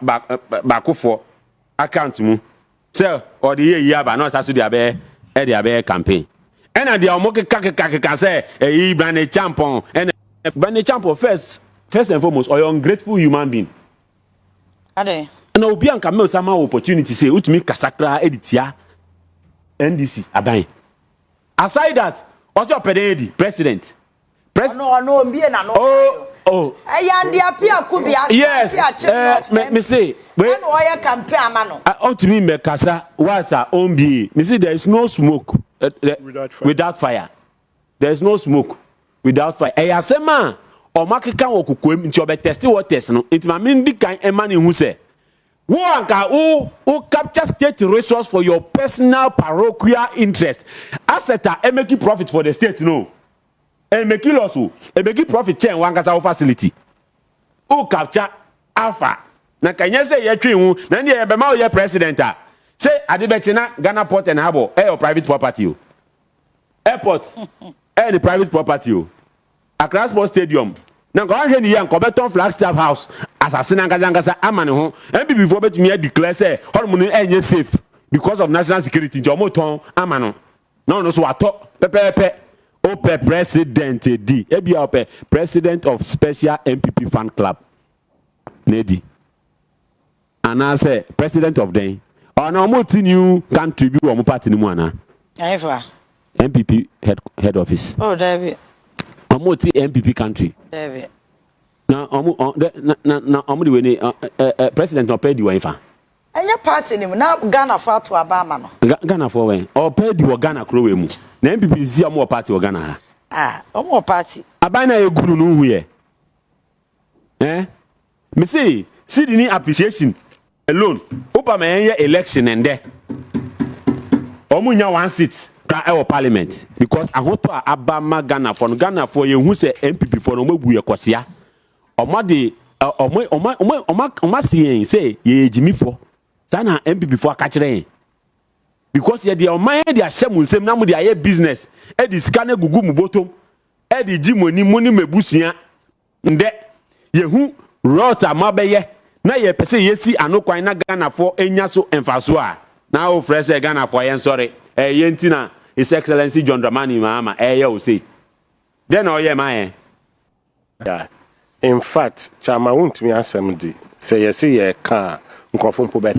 bakofo account mu say or the year ba na saso dia be e dia be campaign ena dia omo keka say e brand champion and brand champion first and foremost or ungrateful human being ade na obi anka me sama opportunity say utumi kasakra editia NDC aban aside that also pededi president no mbie na no ayandi apia kubia yes me say when oya campaign amano ultimately me kasa wasa ombi me say there is no smoke without fire there is no smoke without fire eyasema o makeka wokokwem nti obetest waters no nti ma me ndi kan emani hu say wo anka o capture state resource for your personal parochial interest asset and make profit for the state no and make you loss and make profit chain one kasa facility o capture alpha na kanya say ye twen hu na ne be ma o ye president say adebechi na Ghana Port and Harbour your private property o airport the private property o Accra Sports Stadium na ko ahwe ni ye nko beton Flagstaff House assassin ngazangasa amane ho NPP before betumi declare say hormone enye safe because of national security jomo ton amano no so ato pepepe ope president di ebi ope president of special NPP fan club nedi ana say president of them ona mo ti new country bi wo mo party ni mu ana Ever. NPP head office. Oh, David. Omo ti NPP country. David. Na omo na omo di we ni president no pay di wan fa. Enya party ni mu na Ghana fa to Abama no. Ghana for when or pay di wo Ghana kro we mu. Na NPP si omo party wo Ghana ha. Ah, omo party. Aban na egunu no hu ye. Me say see the appreciation alone. Opa me yen election ende. Omo nya one seat ka e parliament because ahoto Abama Ghana for ye hu say NPP for no mabu ye kwasea. Omo de omo see say ye ejimi for. Sana NPP for ka kire because ye de oman de ahyem nsem na mo de aye business e di sika na gugu mu botom e di jimoni moni mebusia nde ye hu rota mabeye na ye pese ye si anokwan na Ghana for enya so emfaso a na o fresh Ghana for yen sorry ye ntina His Excellency John Dramani Mahama ye o say then o ye man yeah. In fact Chairman Wontumi asem di say ye see ye ka nkrofo mpo bet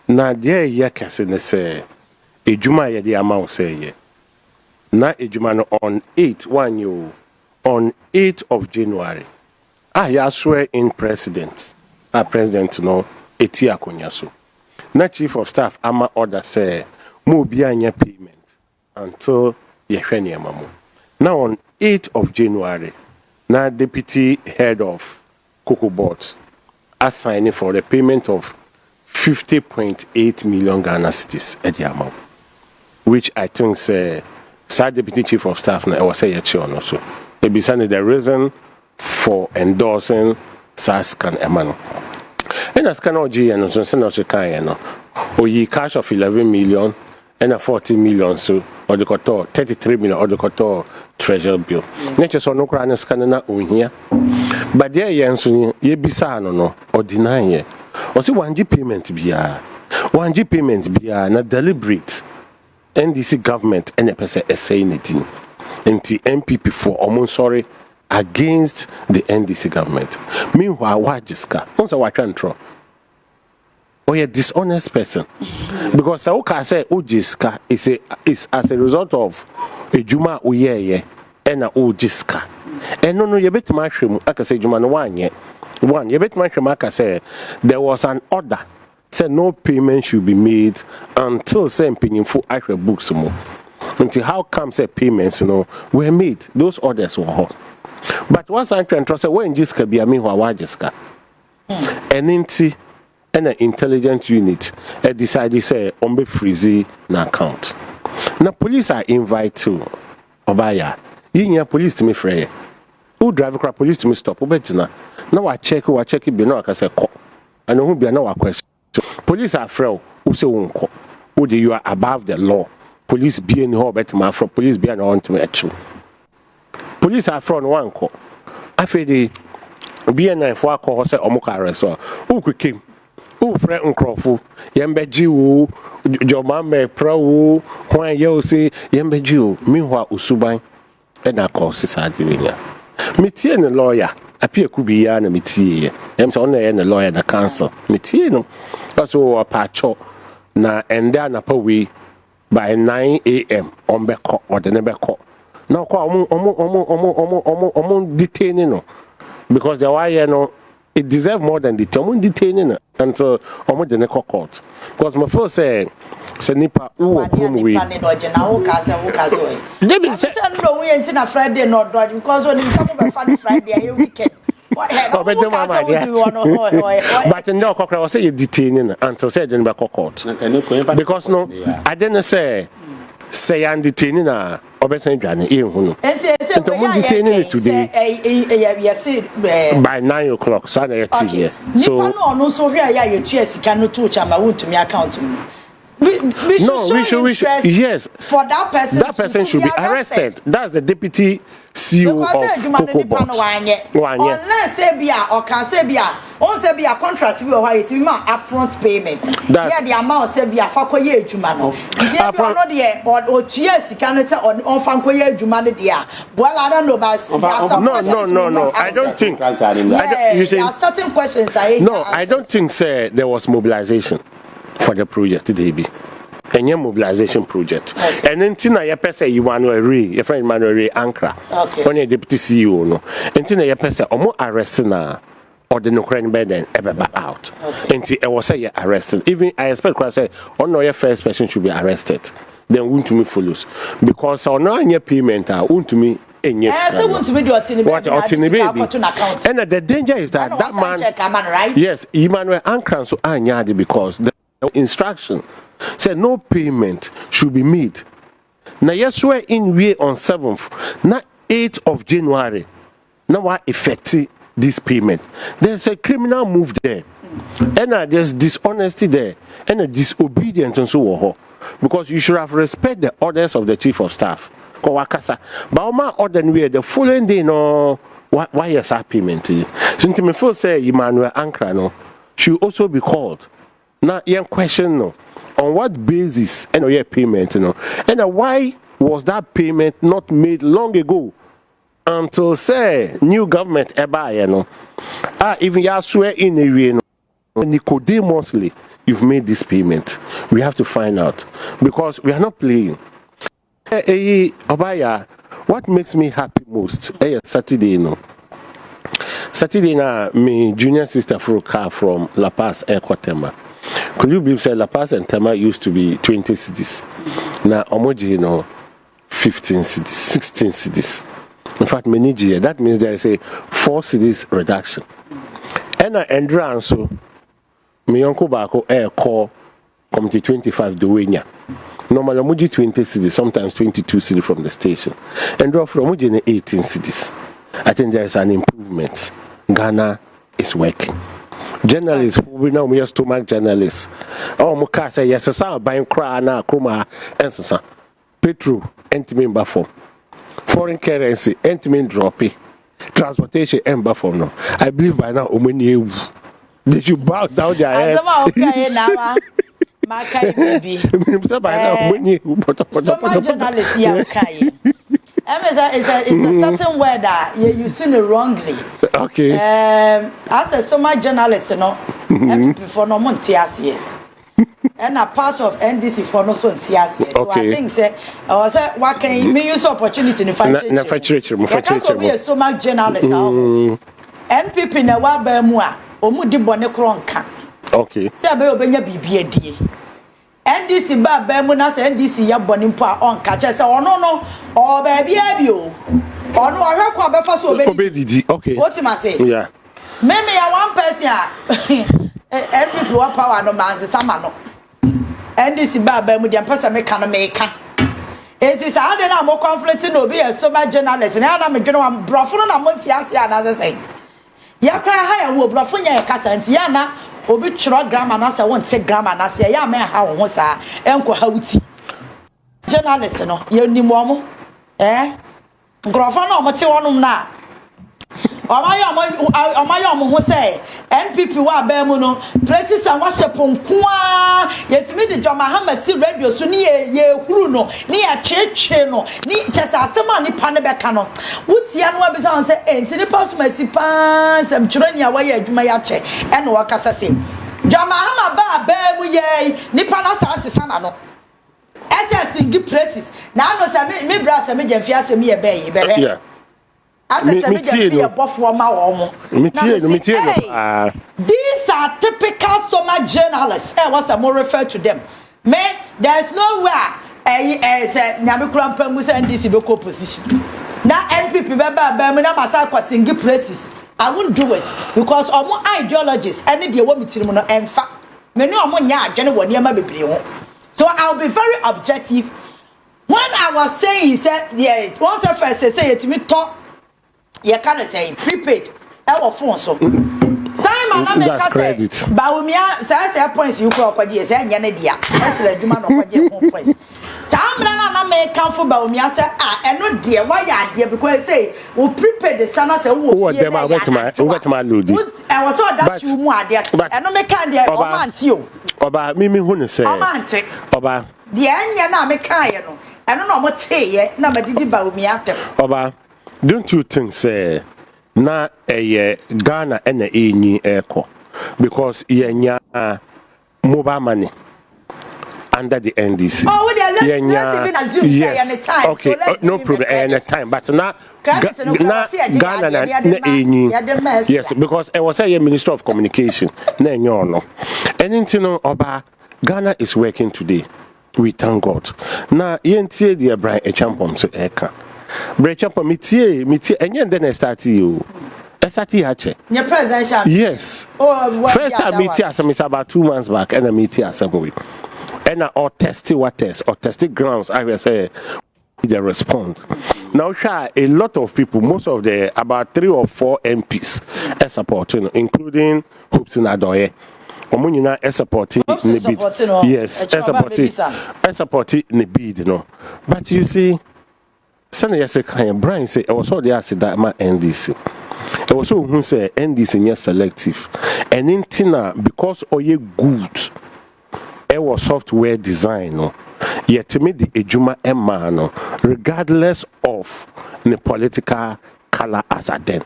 na de ye kase ne say ejuma ye de ama o say ye na ejuma no on 8th of January ya swear in president president no eti akonya so na chief of staff ama order say mo bi anya payment until ye hwe ne amamu na on 8th of January na deputy head of Cocoa Board assigning for the payment of 50.8 million Ghana cedis at the amount, which I think say deputy chief of staff na was say no so it be saying the reason for endorsing SASCAN Emmanuel. And as can OG and so no no or ye cash of 11 million and a 40 million so or the koto 33 million or the koto treasure bill. Nature so no crane scan na on here. But there yensu ye bisa no or deny ye. Or see 1G payment biya. 1G payment biya na deliberate NDC government and a person saying it in the NPP for almost sorry against the NDC government. Meanwhile, Wajiska, also what control. Or a dishonest person. Because Sauka say Ujiska is as a result of a Juma Uye and a Ujiska. And no, you bet mushroom, I can say Juma no one yet. One, you bet mushroom, I can say there was an order. Said no payment should be made until same opinion for actual books more. Until how come say payments were made? Those orders were hot. But once I'm trying to say when Jiska be a mean Jiska an inti and an intelligent unit decided say on be freezy na account. Now police are invited to Obaya. You police to me free. Who drive a police to me stop? Now I check it be no I can say call. I know who be no question. Police are frail who say won't call. Who you are above the law. Police be in her better man from police be an on to action. Police are from one call. After the BNI for call say omuka arrest who came. Who friend uncrofu yembeji wo jomame pro wo hwan ye say yembeji wo meanwhile usuban e na call society winya. Metie ne lawyer apia kubi ya na metie em say ona ye ne lawyer na council metie no so apacho na enda na pawe by 9 a.m. on beko or the nebeko now call detaining no because the why it deserve more than detaining until almost the next court because my first say nipa who we Friday not dodge because when you some Friday weekend. But no cockroach was say detaining until said in back court because no I didn't say I'm detaining Obesan Johnny detaining today by 9 o'clock Saturday here. So no so here you chase can no to Chairman Wontumi account. We should yes for that person should be arrested. That's the deputy CEO of Cocoa Board. Unless say be or can say be on say be a contract we or it ma upfront payment. Yeah, the amount say be a fakoye jumano. If you are not there or 2 years you can say on fankoye jumano there. Well, I don't know about no. I don't think. There are certain questions I don't think say there was mobilization for the project today. Any mobilization project. Okay. And then Tina Yapesa Emmanuel Ray, your friend Emmanuel Ray Ankara. Okay. When you're deputy CEO, no. And Tina Yapesa, omo arresting na or the Ukraine bed and ever back out. Okay. And I was say arrested. Even I expect I say, oh no, your first person should be arrested. Then Wontumi follows. Because on no any payment, Wontumi and yes. And the danger is that man right? Yes, Emmanuel Ankara so anyadi because the instruction said no payment should be made. Now yes we're in way on 7th, not 8th of January. Now what affecting this payment? There's a criminal move there. And there's dishonesty there. And a disobedience and so on. Because you should have respect the orders of the chief of staff. But my order the following day no why is that payment? So to me first say Emmanuel Ankara no should also be called. Now young question no. On what basis and your payment, you know? And why was that payment not made long ago? Until say new government you know. Even you swear in a way, you know, Nicodemusly, you've made this payment. We have to find out. Because we are not playing. Obaya, what makes me happy most? Saturday, you know. Saturday na my junior sister flew car from La Paz Airport Tema. Could you believe La Paz and Tema used to be 20 cities? Now Omoji, you know, 15 cities, 16 cities. In fact, many years. That means there is a 4 cities reduction. And I endure so my uncle Bako air call committee 25 Duenya. Normally Omoji 20 cities, sometimes 22 cities from the station. And draw from Omoji 18 cities. I think there is an improvement. Ghana is working. Journalists, we know we are stomach journalists. Oh, Muka say yes, sir. Buying cry na kruma and sir. Petrol, entimin buffer. Foreign currency, entimin droppy. Transportation and buffer no. I believe by now, Omeni. Did you bow down their head? Okay, now. My baby. Stomach journalists, yeah, okay. It's a certain word that you're using it wrongly. Okay. As a stomach journalist, you know, NPP for no montiasi, and a part of NDC for no so tiasi. So I think say, what can me use opportunity to find? Na fetch be a stomach journalist now. NPP na wa ba mu a, omu di bone kronka. Okay. Say be obenya bibie die. NDC ba mu na say NDC ya bone mpo a on ka che say ono no o ba bia bi o ono ohwe kwa be fa so obedidi. Okay. What am I say? Yeah. Me ya one person every power power no man say sama no NDC ba mu de mpesa me ka no me ka it is how dey na mo conflicting no be a stomach journalist na na me dwene wa brofo no na mo ntiase ana say ya kra ha ya wo brofo nya ka santi ya na obi twro grammar na say won te grammar na say ya me ha wo ho sa enko hawuti journalist no ye ni mo grofo no mo te wonum na omayo mo ho say NPP wa ba mu no president wa sheponkoa yetimi de John Mahama si radio so ni ye huru no ni ya cheche no ni chesa asema ni pa ne beka no wutia no abisa on say enti ni pass masi pa sam churani ya wa ye adwuma ya che e no wakasa say John Mahama ba mu ye ni pa na sa asesa na no SS give praises na no say me bra say me jamfia say me ye be ye yeah. These are typical stomach journalists. What's I more refer to them? Me, there's nowhere NDC beko position. Now NPP sing praises. I won't do it because more ideologies. Any day want me to know. In fact, me no more nya adwene woni ma bebre. So I'll be very objective. When I was saying, he said, yeah, once I first say it to me talk. You can't say prepaid. Our phone so. Time and I make Baumia say points you call Quadia, say Yanadia. That's the Juma no points. Samra na me come for Baumi say and no dear why ya dear because say we prepare the son say who them I went to my load. I was all that you more dear and no make can dear Omanti Oba Mimi Hunu say Omante Oba the anya na me kan no and no mo tey na me didi Baumi atem Oba don't you think say na Ghana and any echo because yenya mobile money under the NDC. Oh, let's even assume yes. any time. Okay, so no problem any time. But now Ghana na any yes, because I was a Minister of Communication. Na no. Anything about Ghana is working today. We thank God. Now yentie the Brian Echampom so eka. Brian Echampom mitie and then I start you. Your presidential. Yes. Oh, first time meet is about 2 months back, and I meet here somewhere. And or testy what test or tested grounds. I will say they respond. Now, a lot of people, most of the about 3 or 4 MPs, are supporting, including Hoops in Adoye. Omunina is supporting Nebid. Yes, is supporting Nebid. No, but you see, Senator Brian say I was all there. Said that my NDC. It was so who say NDC is selective, and in Tina because oye good, it was software design. No, yet to me the ejuma emma regardless of the political color as a then.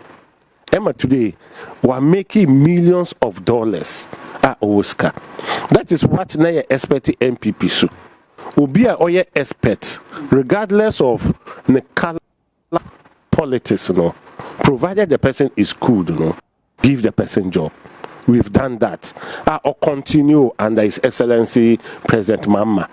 Emma today we're making millions of dollars at Oscar. That is what now expect NPP so. Obi a oye expert regardless of the color politics. No. Provided the person is good, give the person job. We've done that. Or continue under His Excellency President Mama.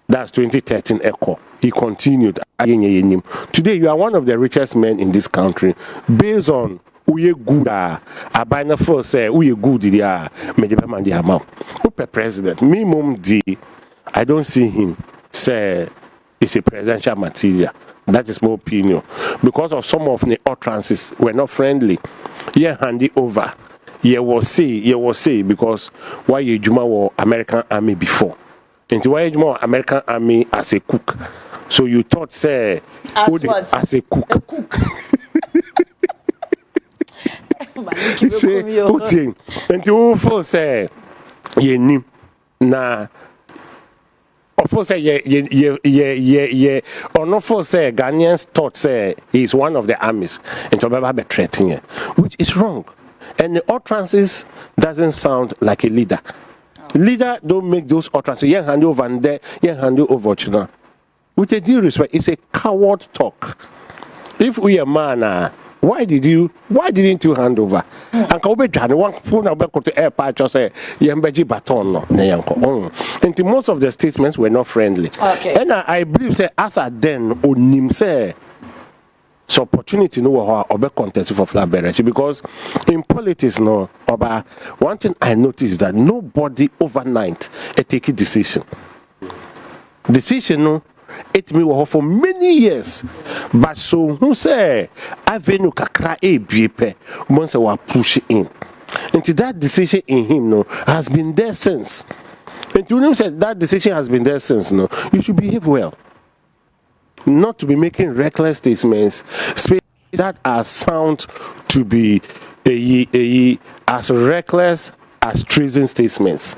That's 2013 echo. He continued. Today, you are one of the richest men in this country. Based on who you good are, I first say who you good they are. Who president? Me mom D. I don't see him say it's a presidential material. That is my opinion. Because of some of the utterances were not friendly. Yeah, hand it over. Yeah, was say because why you Juma were American Army before. And why you Juma American Army as a cook. So you thought say as a cook. A cook. Say putting and you first say ye nim na of course, say or not for say Ghanaians thought say he's one of the armies and to be threatening, which is wrong. And the utterances doesn't sound like a leader. Leader don't make those utterances. Yeah, hand over and there, yeah, hand over China. With a due respect, it's a coward talk. If we are man, why didn't you hand over? And Kobe Jan one phone about to airport just say Yambeji baton no and most of the statements were not friendly. Okay. And I believe say as a then onim say so opportunity no or contest for flag bearers because in politics no oba one thing I noticed that nobody overnight take a decision no it me for many years but so who say avenue kakra ebiepe once we push in into that decision in him no has been there since and to him said that decision has been there since no you should behave well not to be making reckless statements that are sound to be as reckless as treason statements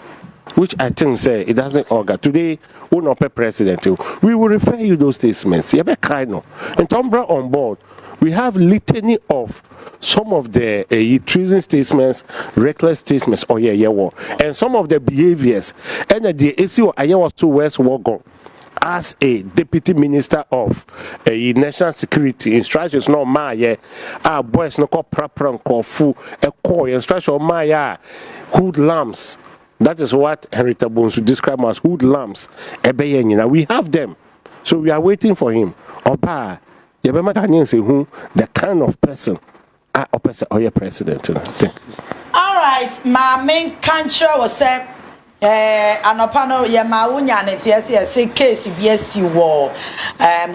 which I think say it doesn't augur. Today, we're not president. We will refer you those statements. You kind of. And Tombra on board, we have litany of some of the treason statements, reckless statements, and some of the behaviors. And the issue I was to West Wagon as a deputy minister of national security instructions no my boys no call proper call full a call instruction my hoodlums. That is what Henrietta Bones would describe as hoodlums. We have them. So we are waiting for him. Oba, the kind of person or your president. All right, my main country was said anopano ya mawunya netiasi say case BSC war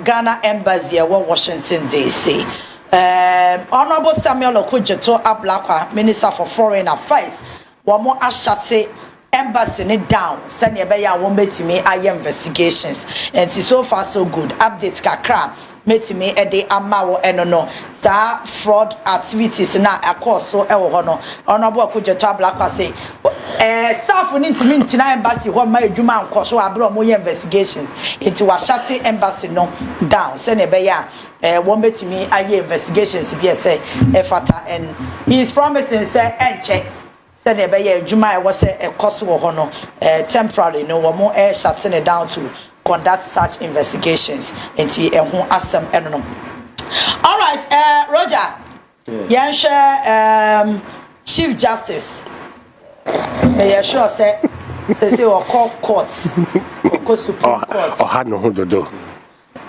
Ghana embassy Washington DC. Honorable Samuel Okudzeto Ablakwa, Minister for Foreign Affairs, wamo ashate embassy ne down send ebe ya won betimi aye investigations and so far so good update kakra metimi ede amawo enono sa fraud activities na akoso ewo ho no onobo akudjeto ablakwa say staff ni ntimi ntina embassy ho ma adwuma nkoso abro mo investigations into washati embassy no down send ebe ya won betimi aye investigations bi say efata and he is promising say enche said ebe ya adwuma e was a cost wo ho no temporarily no wo mo shutting it down to conduct such investigations into ehun asem enono. All right, Roger. Yeah, share Chief Justice. Yeah, sure say we call courts. Go Supreme Court. Oh, had no do.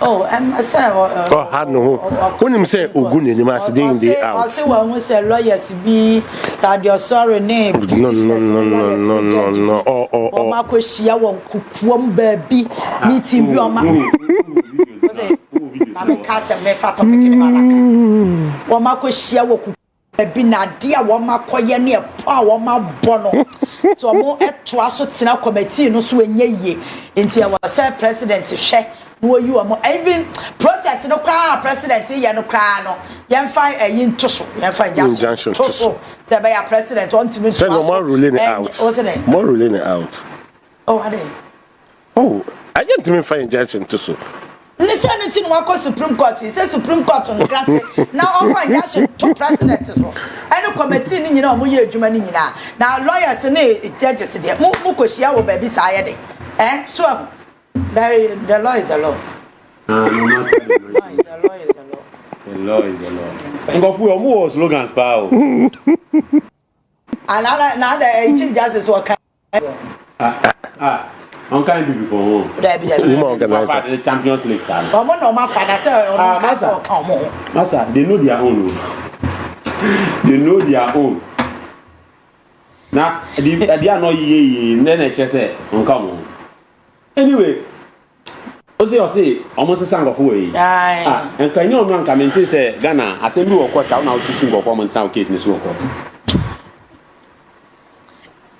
Oh, I say had no. When him say Ogun in the out. I say one who say lawyers be that your sorry name. No. Oh, ma kweshia won kukuom baby meeting bi o ma. Na me ka se me fa topic ni malaka. Wo ma kweshia wo baby na de a wo ma koye ne epo a wo ma bono. So mo eto aso tena committee no so enye yie. Enti e was say president hwe no you am even process no kra president ye no kra no yemfa ayin to so yemfa injunction to so say be ya president want me to say no more ruling it out more ruling it out oh are they oh I didn't mean fine injunction to so listen to no go Supreme Court he say Supreme Court on grant now offer injunction to president so any committee ni nyina o mo ye adwuma ni nyina na lawyers ne judges dey mo ko hia wo ba bi sa ye dey so the law is the law. The law is the law. Go for more slogans, pal. And now the Chief Justice will come. I'm kind of before. The Champions League, sir. Master, they know their own. They know their own. Now, they are not ye, then I just say, come. Anyway, Ose almost a sang of way. And can you know come and say Ghana assembly or court now to sing of woman's now case in this court.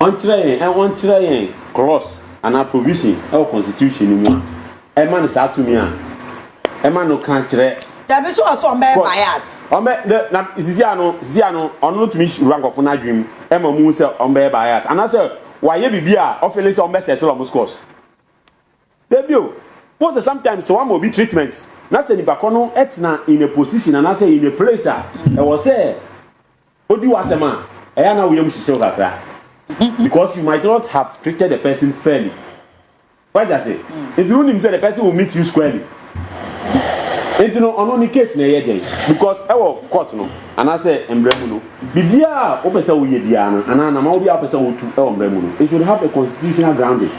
On trying cross and our provision our constitution in one. A man is out to me. A man no can't there be so bias. Ziano, or not to miss rank of an dream. Emma Moose on bias. And I said, why you be or feelings on message almost course. Debut. Most sometimes one will be treatments. Now say Nibakono etna in a position and I say in a place. I was say, what do you ask a man? I know we must show that because you might not have treated the person fairly. Why does it? It's only him say the person will meet you squarely. It's no on only case na day because I will court no and I say embremuno. Bibia opesa we diana and na ma obi opesa wo tu embremuno. It should have a constitutional grounding.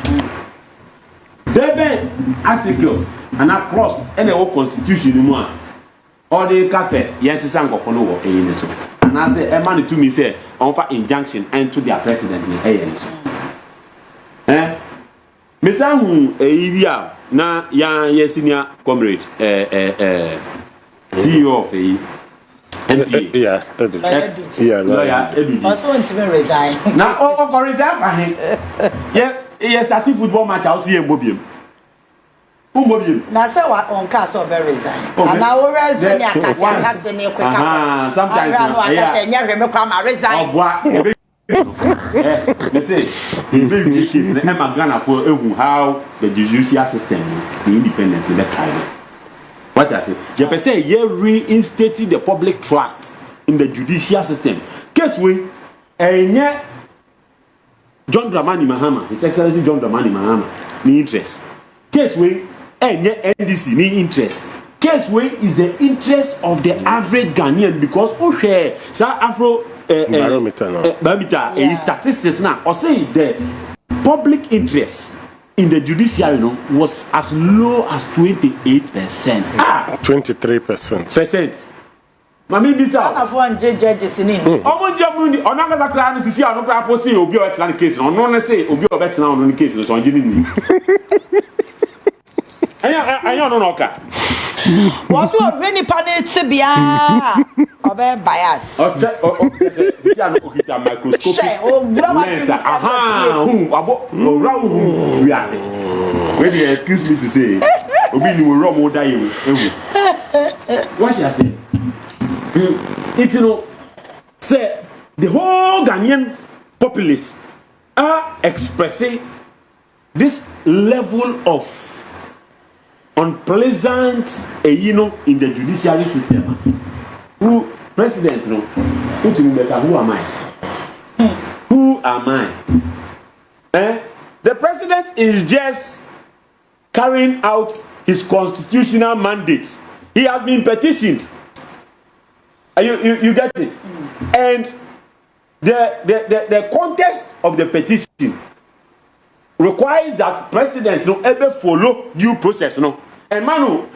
Debe article and across any old constitution in one. All the cassette, yes, it's uncle for no work in this. And I say, a man to me say, offer injunction and to their president in a Miss Amu, a Evia, na ya senior comrade, CEO of a NPP. Yeah, lawyer. Also want to resign. Now, oh, resign. Yeah, starting football match, I'll see a Mobium. Now, say what on castle very resign. And now we're resigning. Sometimes I resign. They say, in very case, the Ghana for how the judicial system, the independence, the kind. What I say, you say, you're reinstating the public trust in the judicial system. Guess we, and John Dramani Mahama, His Excellency John Dramani Mahama, ni interest. Case way, NDC ni interest. Case way is the interest of the average Ghanaian because share Afro barometer statistics now. Or say the public interest in the judiciary was as low as 28%. 23%. Mami bisa. Ana fo anje judges ni. Omo jamu ni onanga zakra no sisi ano pra posi obi o betina case no no na say obi o betina no case no so anje ni. Anya no ka. What you already planning to be bias? This is an microscopic lens. We are saying. Maybe excuse me to say, Obi will run more die. What you say? It's say the whole Ghanaian populace are expressing this level of unpleasant, in the judiciary system. Who president? No, who am I? Who am I? The president is just carrying out his constitutional mandate. He has been petitioned. You get it? And the context of the petition requires that president ever follow due process. No, a man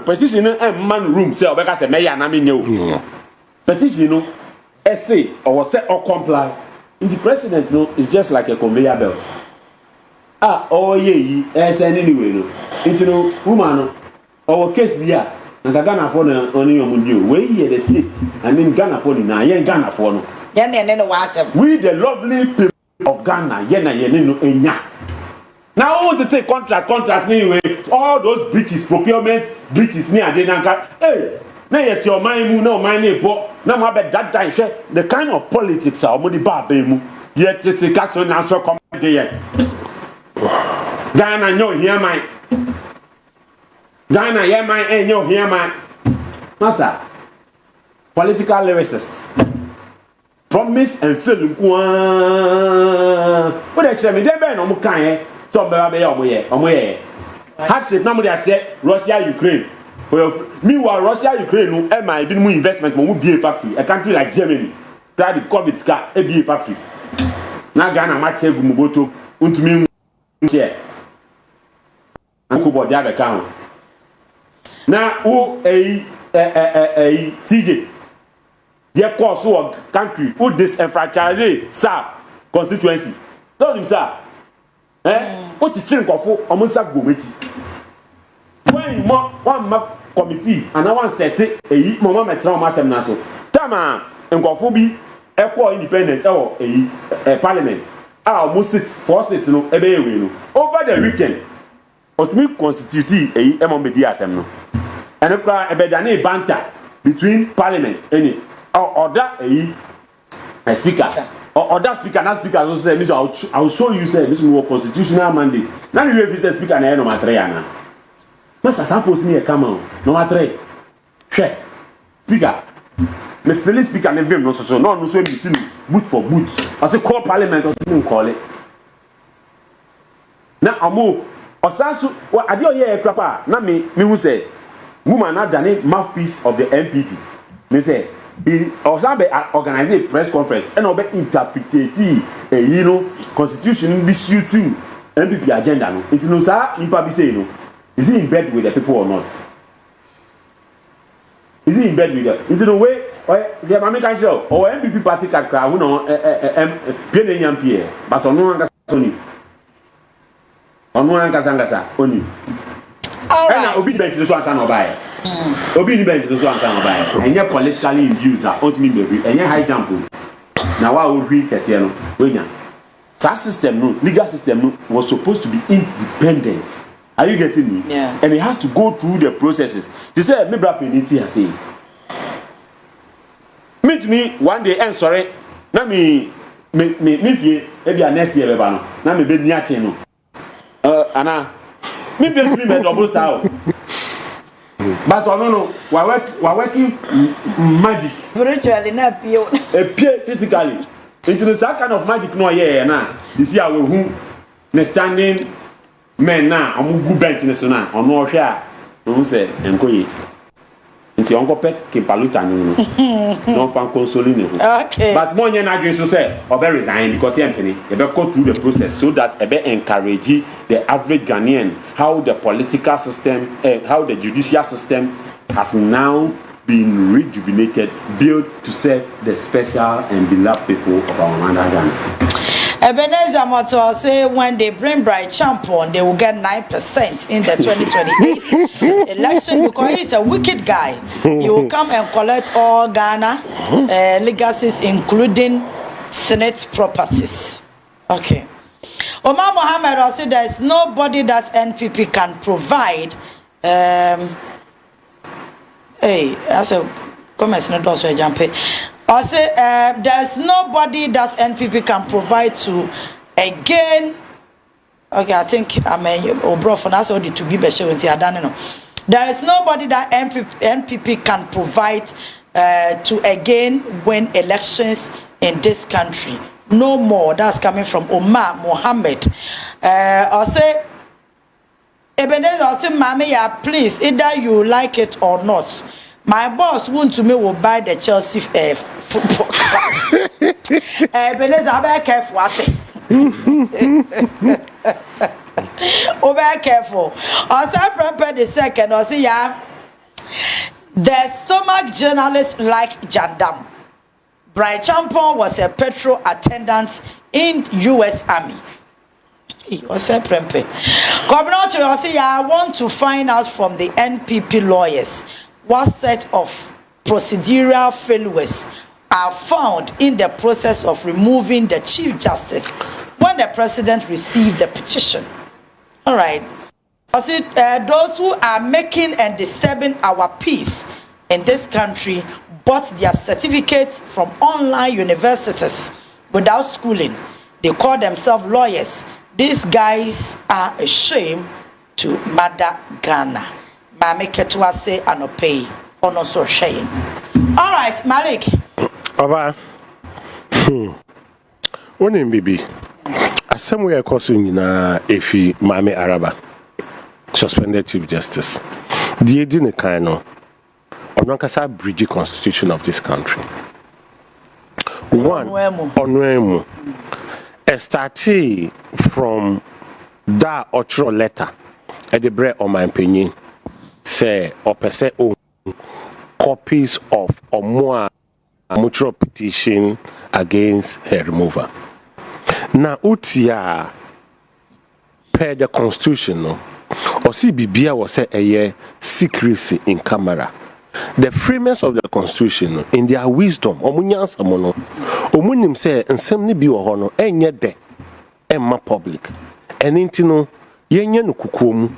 petition man room say obeka say me ya na me new petition essay or say or comply. The president is just like a conveyor belt. Anyway woman our case here and Ghana for the only way here the state and then Ghana for the Ghana for no we the lovely people of Ghana now I want to take contract anyway all those British procurement British near hey now yet your mind no mind now my bad that time the kind of politics are money bad yet it's a castle now so come there Ghana no hear my Ghana hear my and no hear my Massa political lyricists promise and fail what actually they be no kan so be omoye hardship na mo dey say Russia Ukraine meanwhile Russia Ukraine no e my didn't investment mo be a factory a country like Germany that the COVID scar e be factories na Ghana ma chegu muboto untumi here akubo dia be kan na who CJ ye course work country who disenfranchise sa constituency so him sir what you think of omonsa gometi when one committee and one set mama metra o masem na so tama nkofo bi equal independent parliament almost 4 seats no ebe ewe no over the weekend otmi constitute emomedi asem no and ebedane banter between parliament and other speaker or that speaker also say I'll show you say this is constitutional mandate now you if say speaker na no matter na masa suppose me come on no matter share speaker me feel speaker na vim no so no so meeting boot for boot I say call parliament or something call it na amo osanso ade oye krapa na me hu say woman na dane mouthpiece of the NPP me say he also organize a press conference and obe interpretate constitution this you too NPP agenda no it no sir impa be say no is he in bed with the people or not is he in bed with them into the way the American show or NPP party kakra who no pn yampie but ono anga soni ono anga sangasa oni alright obi bench this one no buy obi ni bench this one no buy and you politically induced that ultimately baby and you high jump na wa o hwi kese no wenya that system no legal system no was supposed to be independent. Are you getting me? Yeah. And it has to go through the processes. They say me bra penity has say meet me one day and sorry na me fie e bia next year beba no na me be ni ache no ana me feel to be me double sao but no we working magic spiritually na pio physically into the kind of magic no here na this year we who na standing men na omugu bench ne so na ono hwe a no say enkoyi nti onko pet ke paluta no no fan console ne okay but mo nya na adwen so say obe resign because he empany e be go through the process so that e be encourage the average Ghanaian how the political system how the judicial system has now been rejuvenated built to serve the special and beloved people of our mother Ghana. Ebenezer Motor say when they bring Bright Champon, they will get 9% in the 2028 election because he's a wicked guy. He will come and collect all Ghana legacies, including Senate properties. Okay. Omar Mohammed also there is nobody that NPP can provide. Hey, that's a comment. Not also a jump. I say there's nobody that NPP can provide to again. Okay, I think I mean Obro for now so to be better when I don't know. There is nobody that NPP can provide to again win elections in this country. No more. That's coming from Omar Mohammed. I say Ebenezer, I say Mami, yeah, please, either you like it or not. My boss Wontumi will buy the Chelsea football club. Ebenezer, I be careful. Be careful. I say prepare the second. I say yeah. The stomach journalists like Jandam. Bright Champon was a petrol attendant in U.S. Army. He was a prempe. Governor, I say I want to find out from the NPP lawyers what set of procedural failures are found in the process of removing the Chief Justice when the President received the petition. All right. I said, those who are making and disturbing our peace in this country bought their certificates from online universities without schooling. They call themselves lawyers. These guys are a shame to mother Ghana. Mame Ketua say anopay or no so shame. All right, Malik. Baba. One baby. Somewhere causing na efi Mame Araba. Suspended Chief Justice. The Edine Kaino. Onankasa bridge constitution of this country. One Onwemu. Started from that otro letter at the bread on my opinion. Say or per se own copies of or more mutual petition against her removal. Now utia per the constitution no or see bibia was say a year secrecy in camera. The framers of the constitution in their wisdom omunyansa mono omunim say nsem ne bi wo ho no enye de emma public enti no yenye no kukuom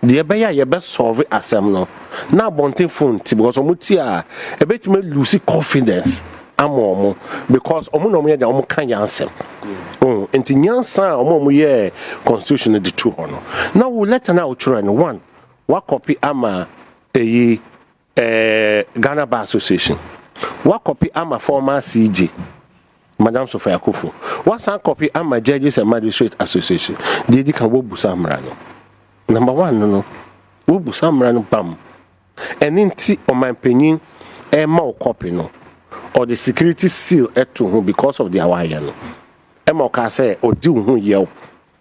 de ebeya ye be solve asem no na bonten phone ti because omuti a ebetime lose confidence amomo because omuno ye de omu kan yansem enti nyansa omu ye constitution de two ho no now we let na outro no one wa copy ama eyi Ghana Bar Association. What copy am a former CJ, Madame Sophia Kufu. What's a copy am a Judges and Magistrate Association? Did you can wobu samrano? Number one, no, wobu samrano bam. And in tea on my opinion, a more copy no, or the security seal at to whom because of the Hawaiian. Emma say or do who yell.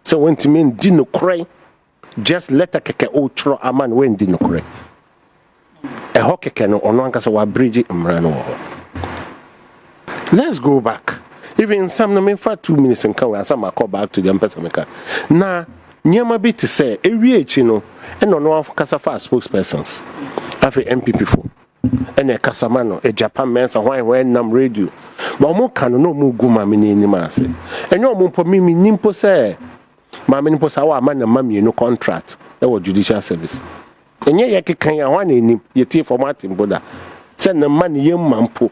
So when to mean dino cray, just let a keke outro a man when dino cray. A hockey can on one case wa bridge mrano. Let's go back. Even some no for 2 minutes and come and some call back to the Empress. Na nyama bit to say a no and on one casa fast spokespersons. Have a MPP phone. And a Casamano, a Japan man's a when nam radio. But more can no more guma mini ni mase. And no more for me nimpo say. Mammy nimpo sawa man and mammy no contract. That was judicial service. And ye can ya one in ye tea for Martin Boda. Send the money young mampo.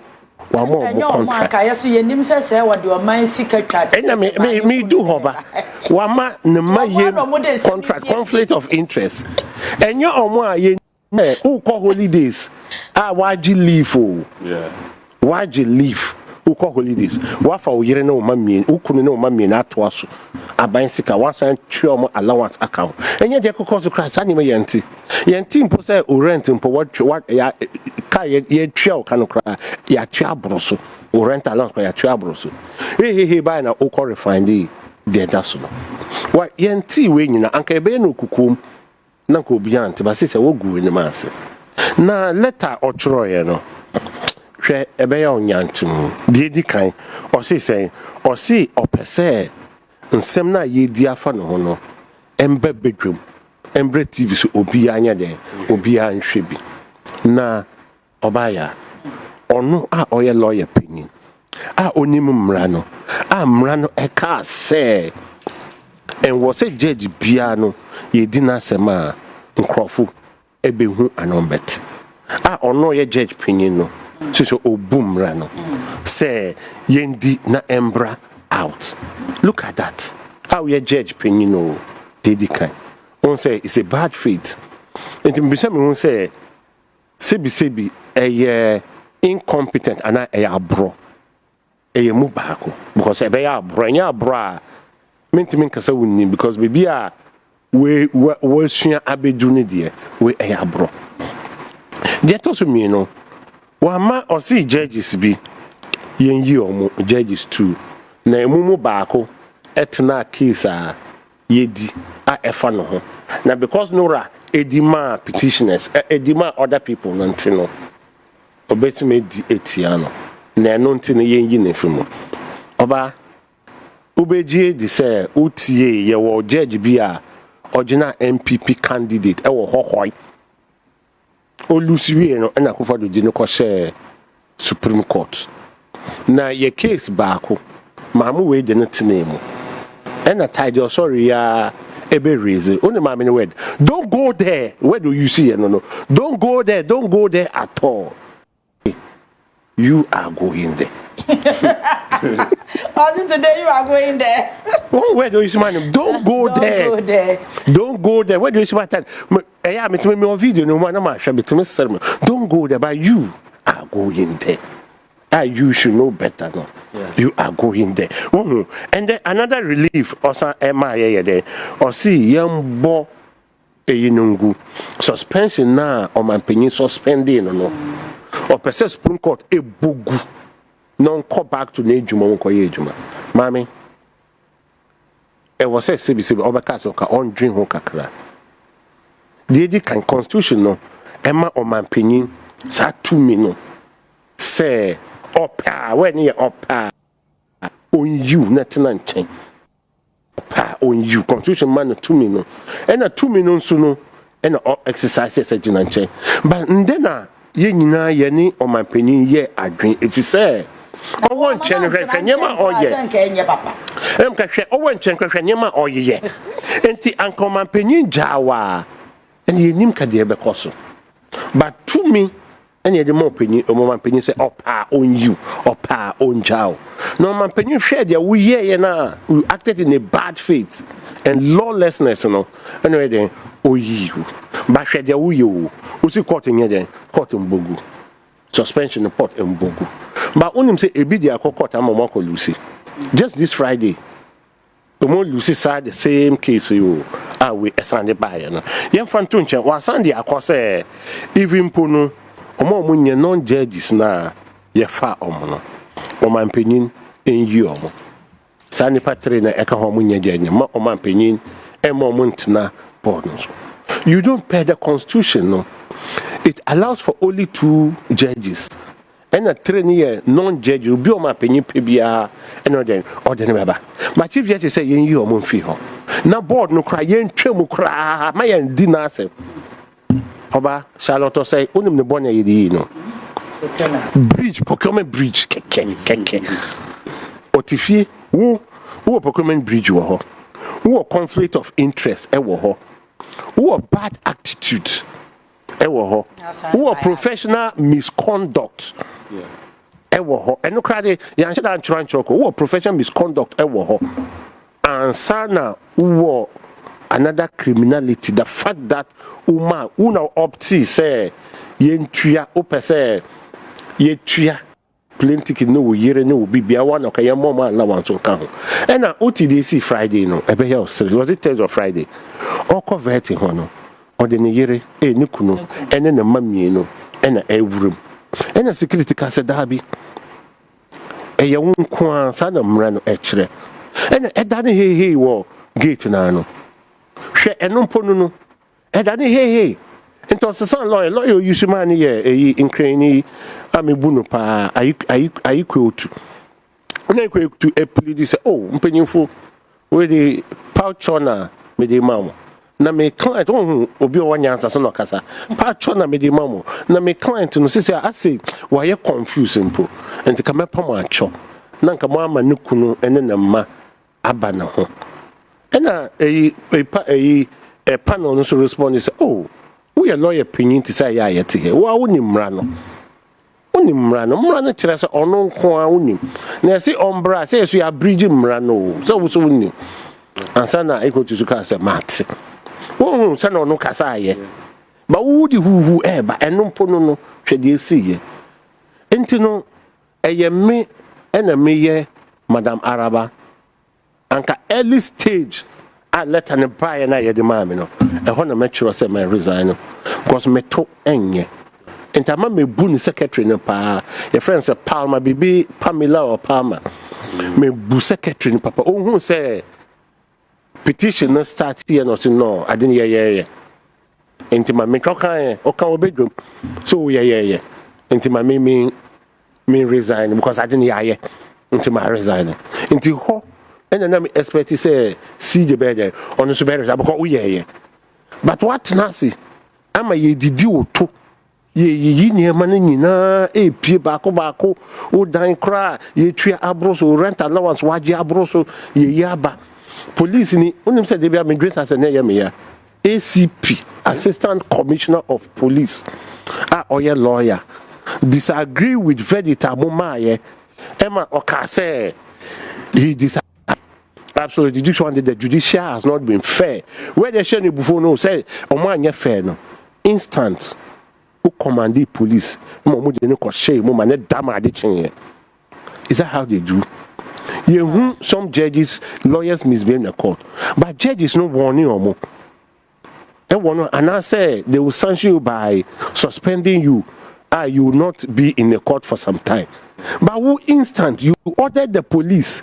One more contract. I saw your name says, what do a mind seeker chat? And me do hover. One man, my contract, conflict of interest. And your own ye who call holidays. Ah, why'd you leave? Oh, yeah. Why'd you leave? Who call holidays? What for you know, mammy, who couldn't know mammy not to us? A bicycle, once and two allowance account. And yet, you could cause to cry, anime yanti. Yantim possess or rent in what ya trail can cry, ya triabroso, or rent allowance by ya triabroso. Hey, buy now, O refined the dasso. What yanti winning, Uncle Beno cucum, Nanko Bianti, but sister will go in the mass. Now, let her or Troyano. Share a bay on yantum, the kind, or say, or see, or per se. nsɛm na yɛdi afa no ho no ɛmba bedwam ɛmbrɛ TV so obi anya de obi anhwɛ bi na ɔbaya ɔno a ɔyɛ lawyer panyin a onim mmara no a mmara no ɛka sɛ ɛnwɔ sɛ judge bia no yɛdi n'asɛm a nkrɔfo ɛbɛhu anombɛt a ɔno yɛ judge panyin no so obu mmara no sɛ yɛndi na ɛmbra out. Look at that. How you judge panyin no dedi kan. On say it's a bad faith. And to be some who say sebi incompetent and a bro. E mu baako because e be ya bro nya bro a mentimi kasa wonni because baby a we sua abedu ne de we e ya bro. De to so mi no wa ma o see judges bi yen yi omo judges too na emumu baako etna case a yedi a efa no ho na because nora edima petitioners edima other people nantino obetime di etiano na eno ntino yenyi ne fimu oba obegie di say utie ye wo judge bi a original NPP candidate e wo hohoi olusiwe no na kofado di no ko share Supreme Court na ye case baako mamu we de ntinemu and a title sorry ebe raise only my word don't go there. Where do you see no don't go there at all. You are going there. I think today you are going there. Oh, where do you see my name? Don't go there. Don't go there. Where do you see my time? Yeah, me to me video no man ma hwe betime sermon. Don't go there, but you are going there. You should know better no. Yeah. You are going there. And then another relief also MIA there. Or see yambo eyinungu suspension na o man penyin suspending no. Or person Supreme Court ebogu. Non come back to nejuma wonko ye ejuma. Mami. E was say CBC obakase ka on dream ho kakra. The kan constitution no ema o man penyin sa 2 minutes. Say opa when you opa on you nothing change opa on you constitution man 2 minutes and a 2 minutes so no and exercises change but then ye nyina ye ni o man panin ye adwen if you say o won chen hwehwe nyema oye em ka hwe o won chen hwehwe nyema oye enti anko man panin jawa and ye nim ka de be koso but to me any the more penny o man penny say opa on you opa on jao no man penny share there we here na we acted in a bad faith and lawlessness no anyway then o you but share there we you see court in here court mbogu suspension report mbogu but onim say e be the court amamo ko Lucy just this Friday the more Lucy side the same case you we asande by no yen fanto nche wa sande akose even pono omo nye non judges na ye fa omo no o man penyin enyi omo sa ni patre na eka ho nye judge ma o man penyin e mo ntna board no so you don't pay the constitution no it allows for only 2 judges and a 3-year non judge will be o man penyin pe bia and then order baba my chief justice say enyi omo mfi ho na board no kra yen twam kra ma yen di na asem Oba Charlotte say unim ne bonya yedi no bridge procurement bridge keke otifie wo procurement bridge wo ho wo conflict of interest e wo ho wo bad attitude e wo ho wo professional misconduct e wo ho eno krade yan sheda nchranchoko wo professional misconduct e wo ho ansana wo another criminality the fact that una opti say yentua opese yetua plenty no yere no bibia one okay mom allowance on kan and na OTDC Friday no ebe here was it Thursday or Friday o convert ho no o de ne yere ni kunu ene na mamie no ena ewurum ena security ka se dabi ye wonko an sa na mra no ekire ena eda ne he wo gate na no hwe eno mponu no eda ne he into san lawyer you should man ye incrani amebuno pa ayi kweotu na kweotu e plead say oh mpanyimfo with the pouchona mede mamo na me client obi o nyansa so no kasa pouchona mede mamo na me client no say I say why you confused mpo enti ka mepam acho na nka mo ama ne kunu ene na ma aba na ho ena a panel no so respond say oh we a lawyer opinion to say ya yet here wa woni mra no kire say ono nko a woni na say ombra say so ya bridge mra no so so woni ansa na iko to suka say mat wo say no kasa ye ba wudi huhu ba eno mpo no hwede esiye enti no eye me ena me ye Madam Araba anka early stage I let an buy na ye de mama no e ho na me chiro say me resign because me to enye entama me bu ni secretary no pa your friend say Palma bibi Pamela or Palma me bu secretary no papa ohun say petition no start here no say no I didn't yeah entima me tokan o kan obedum so yeah entima me resign because I didn't yeah entima resign enti ho and then I expect to say see the bed on the super because we yeah but what nasi ama ye didi oto ye ni ema nyina e pie baako o dan kra ye twa abroso rent allowance waje abroso ye yaba police ni unim say dey be administrator as na ye me ya ACP assistant commissioner of police oya lawyer disagree with verdict amomaye ema oka say he disagree. Absolutely, the judicial has not been fair. Where they share before no say, "Omanya fair no." Instant, who command the police? Is that how they do? Some judges, lawyers misbehave in the court, but judges no warning or more. And I say they will sanction you by suspending you. You will not be in the court for some time. But who instant you ordered the police?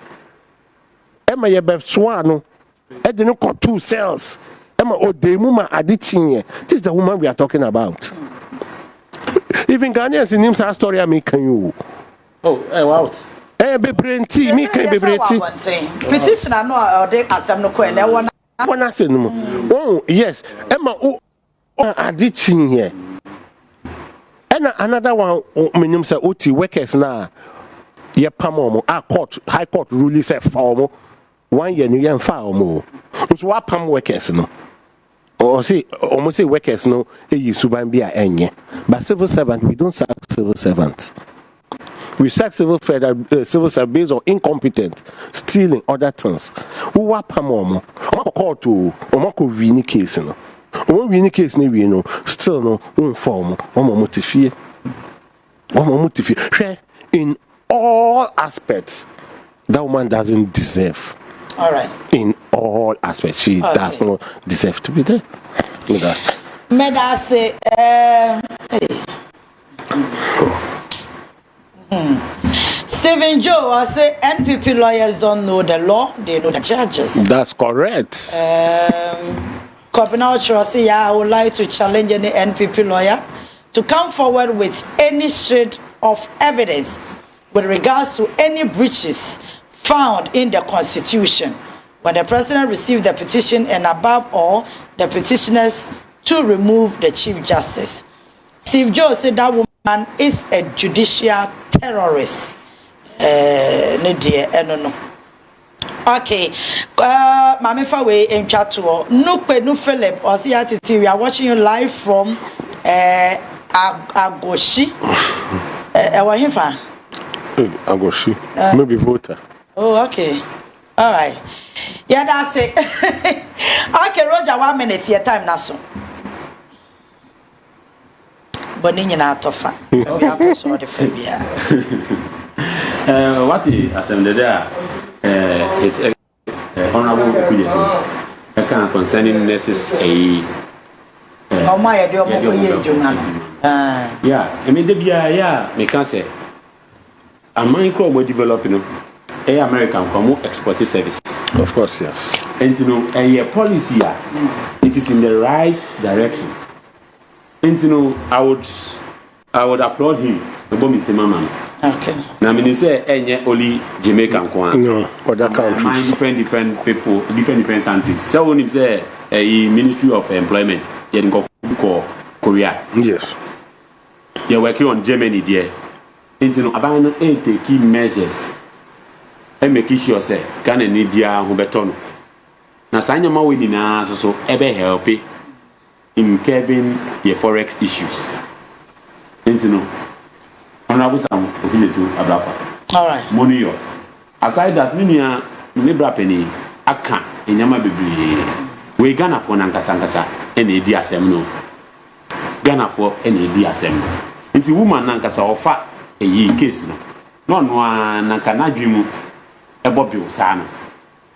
Emma ye be swano e de no got 2 cells Emma odemuma aditinye. This is the woman we are talking about. Even Ghanaians in him story I can you wow be brenti me can be brenti petition no or dey asem no ko e na wona say no oh yes Emma aditinye and another one menim say oti workers na ye pam court high court ruling say for 1 year new year fa omo so what pam workers no or say almost say workers no e suban bia enye but civil servant we don't sack civil servants we sack civil servants based on incompetent stealing other things who what pam omo court to omo ko win case no omo win case ni we no still no form omo motifie in all aspects that woman doesn't deserve. All right. In all aspects, she does not deserve to be there. Medase, Stephen Joe, I say NPP lawyers don't know the law; they know the judges. That's correct. Kopinaucho, I say, I would like to challenge any NPP lawyer to come forward with any shred of evidence with regards to any breaches found in the Constitution when the President received the petition, and above all, the petitioners to remove the Chief Justice. Steve Joe said that woman is a judicial terrorist. Okay, Mami Fawe in Chatuo. No Philip or Yaa Titi. We are watching you live from Agoshi. Agoshi, maybe voter. Oh, okay. All right. Yeah, that's it. Okay, Roger, 1 minute. Your time now, so. Boninha na tofa. We have also the Fabia. What is assembly there? Is honorable opinion. Concerning nurses Oh my, do yeah, I mean, yeah, me can say. A micro more developing American come export service. Of course, yes. And you know, a policy, it is in the right direction. And you know, I would applaud him. The bomb is a mama. Okay. Now, I mean, you say only Jamaican Kwan. No, other countries. Different people, different countries. So when you say a Ministry of Employment, you go for Korea. Yes. You're working on Germany there. Into no abandon taking measures. And make sure say Ghana ni bia ho beton. Na sanya ma we dina so ebe help in curbing the forex issues. Into no. Honorable Sam Obinetu Abrapa. All right. Money yo. Aside that minia nebra penny aka enyama bebre. We Ghana for nankasa ene di asem no. Ghana for ene di asem no. Nti woman nankasa ofa eyi case no. No no nanka nadwimu ebo bi usana.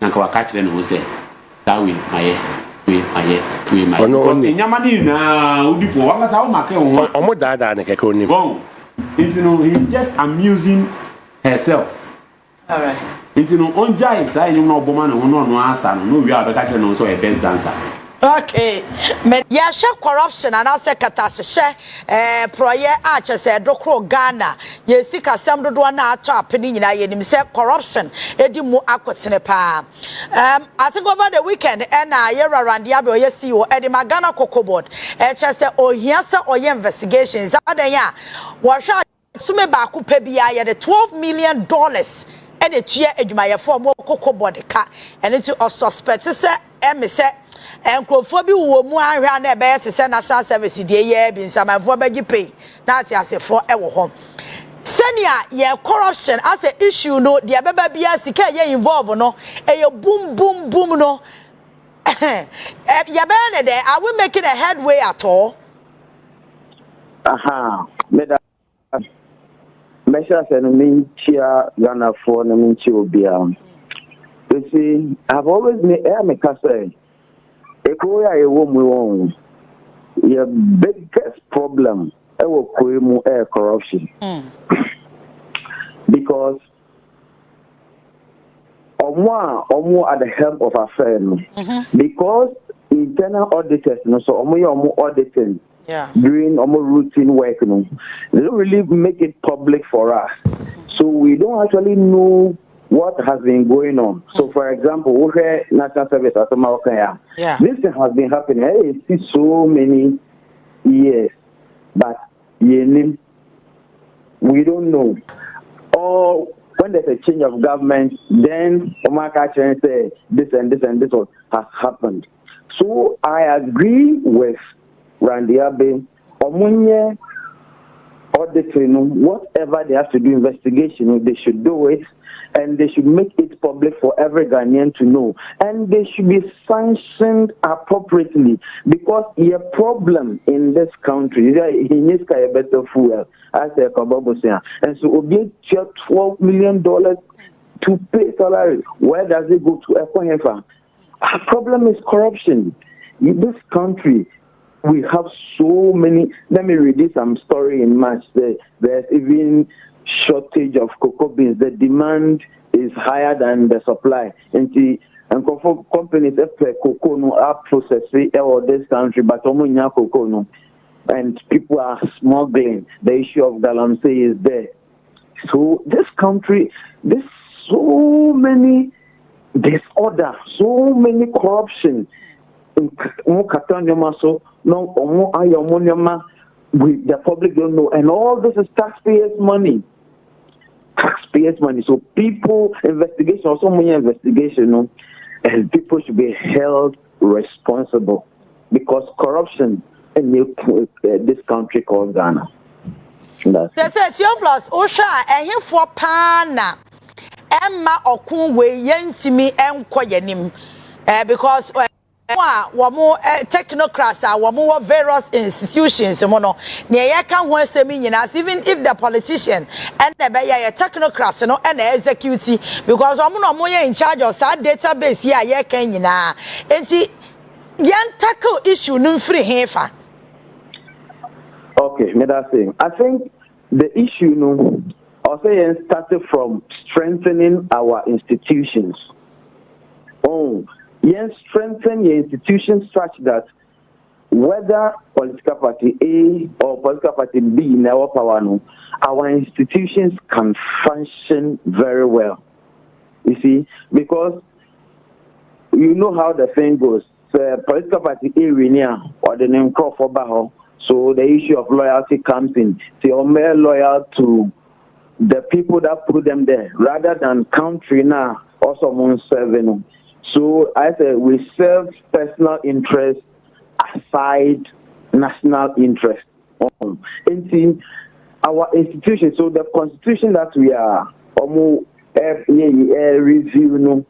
Nanka waka kire no say sawi maye we maye. Because enyama ni na udifo waka sa o make wo. Omo dada na keke oni. You know, he's just amusing herself. All right. You know, on Jai side, you know, woman, no answer, no, we are the catcher, no, so a best dancer. Okay. Me ya share corruption and also catastrophe. Proye ache se dokro Ghana. Ye sika sem do na ato apeni nyina ye nim se corruption edi mu akotene pa. I think over the weekend na ye Rwanda abe oye CEO edi Ghana Cocoa Board. Che se ohia se oye investigations adan ya. Wo hwa sume ba ko pa bia ye the $12 million and the tuye adwumayefo mo Cocoa Board ka. And it o suspect se se and Crophobia will more around a bear to send national service the year being some of what you pay. That's as a for our home. Senia, yeah, corruption as an issue, no, the Ababa Biasika, ye involved, no, a boom, no. Yabana there, are we making a headway at all? Aha, measures and mean cheer Ghana for the Minchi will be. You see, I've always made a say. Ekoya ewo your biggest problem air corruption. Because omo at the help of affairs. Because internal auditors so omo auditing doing routine work they don't really make it public for us. So we don't actually know what has been going on. So, for example, we National Service as American. This thing has been happening. It's so many years, but we don't know. Or when there's a change of government, then Omaka say this and this and this has happened. So I agree with Randy Abe. Omunye auditing, whatever they have to do, investigation, they should do it. And they should make it public for every Ghanaian to know. And they should be sanctioned appropriately. Because your problem in this country, he needs a better fuel, as a Kababo said. And so, Obi $12 million to pay salary. Where does it go to? Our problem is corruption. In this country, we have so many. Let me read you some story in March. There's even shortage of cocoa beans. The demand is higher than the supply. And companies cocoa no are processing all this country, but cocoa no. And people are smuggling. The issue of galamsey is there. So this country, there's so many disorder, so many corruption. The public don't know, and all this is taxpayers' money. So people investigation, also many investigation, and people should be held responsible because corruption in this country called Ghana. That's plus Osha and here for Pana Emma Okunwe Yentimi and Koyanim because more technocrats are more various institutions mono near can one seminas even if the politician and the technocrats no and the executive because more in charge of that database here can yan tackle issue no free hefa. Okay, I think the issue no also started from strengthening our institutions. Yes, strengthen your institutions such that whether political party A or political party B in our power, no, our institutions can function very well. You see, because you know how the thing goes. Political party A or the name crop for Baho. So the issue of loyalty comes in. So you're more loyal to the people that put them there rather than country now or someone serving. So I said we serve personal interest aside national interest. In our institution, so the constitution that we are reviewing,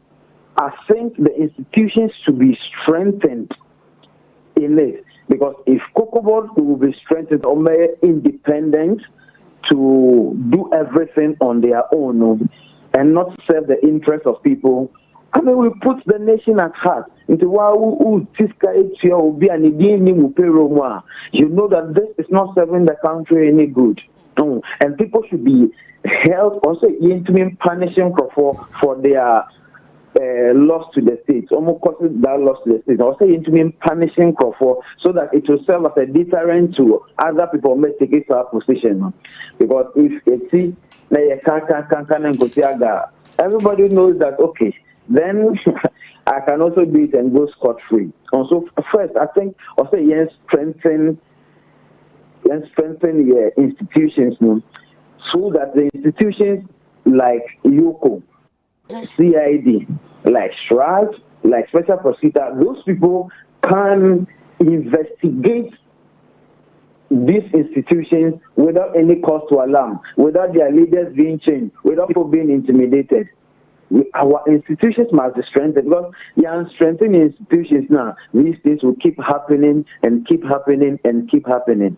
I think the institutions should be strengthened in it, because if Cocoa Board will be strengthened or more independent to do everything on their own and not serve the interests of people, I mean, we put the nation at heart into you know that this is not serving the country any good. And people should be held also into punishing for their loss to the state, almost causing that loss to the state. Also into punishing so that it will serve as a deterrent to other people may take it to our position. Because if you see, everybody knows that, okay, then I can also do it and go scot-free. Also, first, I think also strengthen your institutions, so that the institutions like YOCO, CID, like SHRAG, like Special Prosecutor, those people can investigate these institutions without any cause to alarm, without their leaders being changed, without people being intimidated. Our institutions must be strengthened, because they are strengthening institutions now. These things will keep happening and keep happening and keep happening.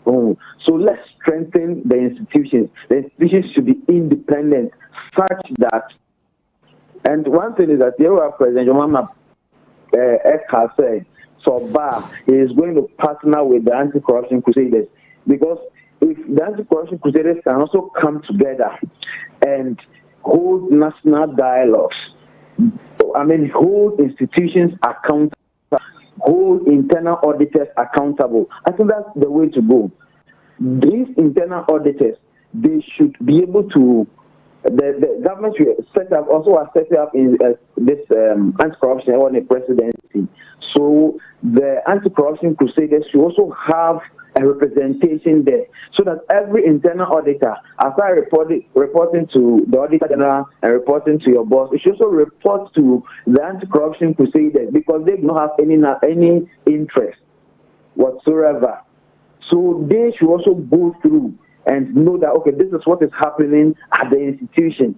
So let's strengthen the institutions. The institutions should be independent, such that. And one thing is that your President Jomama has said, so he is going to partner with the anti-corruption crusaders, because if the anti-corruption crusaders can also come together and hold national dialogues, I mean, hold institutions accountable, hold internal auditors accountable, I think that's the way to go. These internal auditors, they should be able to, the government should set up, also are set up in this anti-corruption on the presidency. So the anti-corruption crusaders should also have a representation there, so that every internal auditor, after reporting to the auditor general and reporting to your boss, it should also report to the anti-corruption crusaders, because they do not have any interest whatsoever. So they should also go through and know that, okay, this is what is happening at the institution.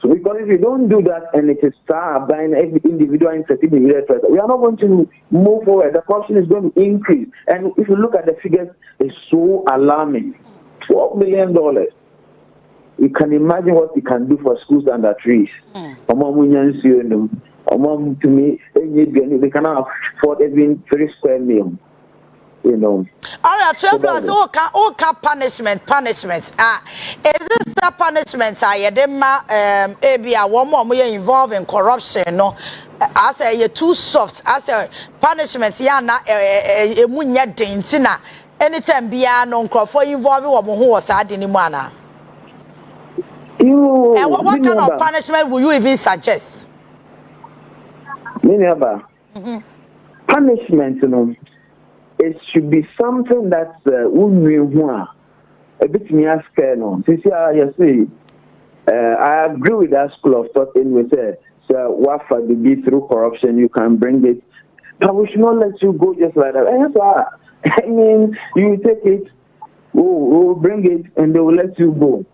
So because if you don't do that and it is buying every individual interest, we are not going to move forward. The corruption is going to increase. And if you look at the figures, it's so alarming. $12 million. You can imagine what we can do for schools under trees. They cannot afford even 3 square meals. You know. All right, travelers, all punishment. Is this a punishment? One more involved in corruption. No, I say you're too soft. I say punishment. Yana munya dentina. Anytime beyond non-crop involving what who was had in Imana. What kind of punishment will you even suggest? Punishment, you know. It should be something that's a bit me scared on. I agree with that school of thought in which so what for the be through corruption you can bring it, but we should not let you go just like that. I mean, you take it, we'll bring it, and they will let you go.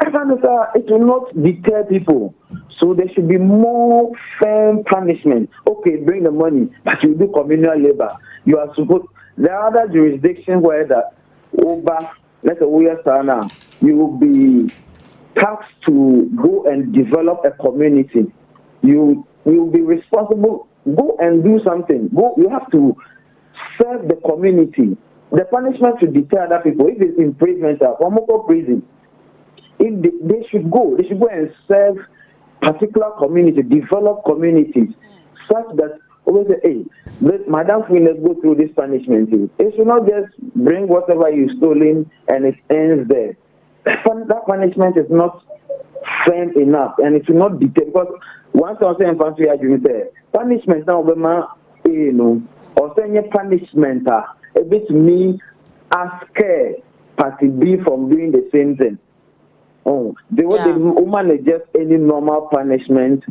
It will not deter people. So there should be more firm punishment. Okay, bring the money, but you do communal labor. You are supposed. There are other jurisdictions where let's say you will be tasked to go and develop a community. You will be responsible. Go and do something. You have to serve the community. The punishment should deter other people. If it's imprisonment or prison, they should go and serve particular community, develop communities, such that always say, hey, Madam Queen, let's go through this punishment. It should not just bring whatever you've stolen and it ends there. That punishment is not firm enough and it should not deter, because once I say infantry argument there, punishment now or saying punishment a bit me ask party B from doing the same thing. Oh, the woman is just any normal punishment,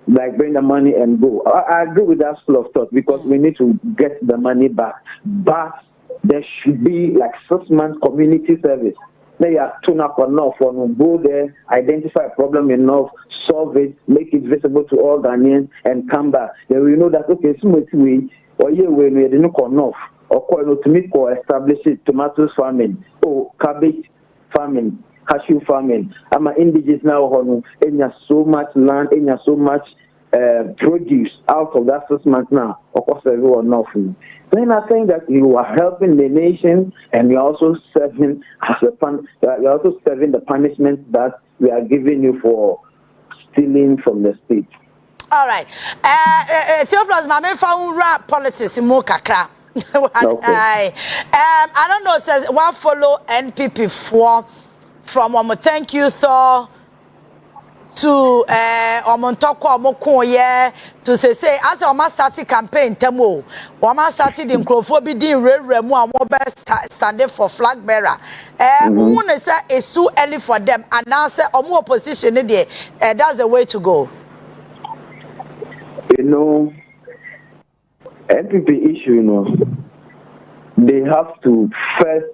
like bring the money and go. I agree with that school of thought, because we need to get the money back. But there should be like 6 months community service. They are tune up enough for go there, identify a problem enough, solve it, make it visible to all Ghanaians, and come back. Then we know that okay, smooth way or yeah, when we didn't enough or call to make or establish it tomatoes farming, or cabbage farming, cashew farming. I'm an indigenous now, and you have so much land, and you have so much produce out of that 6 months now. Of course, everyone nothing. Then I think that you are helping the nation, and you're also serving you're also serving the punishment that we are giving you for stealing from the state. All right. Theophilus, my found rap politics more kakra. I don't know. Says one follow NPP from thank you so to to say as I started campaign temo we started in Crawford din remu standing for flag bearer who say it's too early for them and now say opposition there that's the way to go. You know, NPP issue, you know, they have to first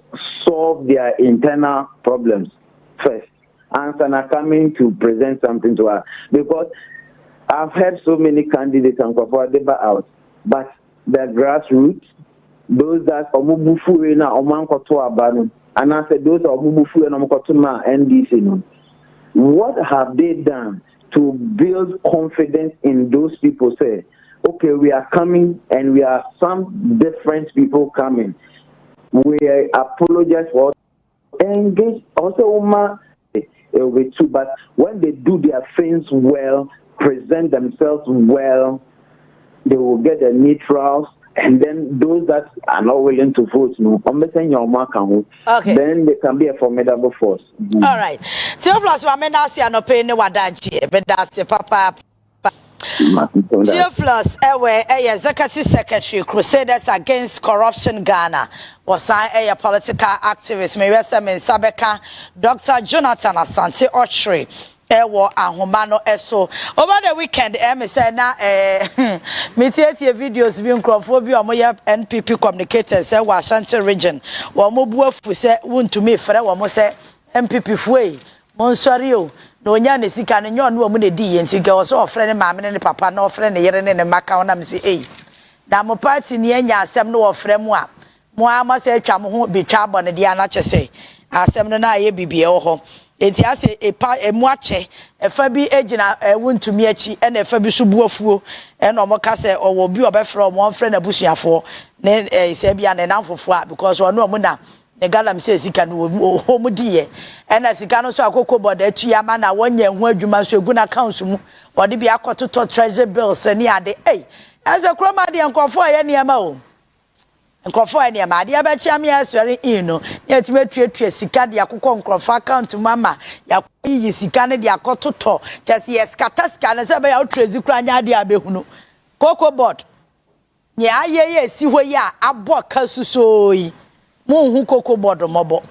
solve their internal problems first. And are coming to present something to us, because I've heard so many candidates and debate out, but the grassroots, those that omubufu na omankoto abanu, and I said those omubufu na omkotuma NDC. What have they done to build confidence in those people? Say, okay, we are coming, and we are some different people coming. We apologize for engage also with too, but when they do their things well, present themselves well, they will get the neutrals, and then those that are not willing to vote, okay, then they can be a formidable force. All right. Theophilus, Papa. Theophilus, Executive Secretary, Crusaders Against Corruption Ghana, was a political activist. Maybe some in Sabeka, Dr. Jonathan Asante Ochre, Ewo Ahumano Eso. Over the weekend, say na media videos being Crawfobia, Moya NPP communicators, Ashanti region, or Mobu say Wontumi, for one say NPP Fue, Monsario. No nyane sika ne nyon no mu ne di yenti ga so ofre ne maame ne papa na ofre ne yere ne maka wona me se na mo party ne anya asem no ofre mu a mo ama se atwa mo ho betwa abone dia na chese asem no na aye bibie wo ho enti ase emu ache efa bi egina Wontumi achi e na efa bi so buafuo e na mo ka se owo bi obefre o mo ofre na busuafo ne se bia ne namfofo a because ono mo na the galam says he can home dear, and as he can also cocoa board at Yamana 1 year where you must guna council or the be a quarter to treasure bills and ya de as a chromady and confor any amount. And confor any amount, the Abachami is very yet me treat Sikadia Coco Crofa count to Mamma, Yaki Sikana dia cototo, just yes, Kataskan as about Tracy Crania dia Behuno. Cocoa board. Yeah, see where ya, a book, Casusoi. Mo hu koko bodo mobo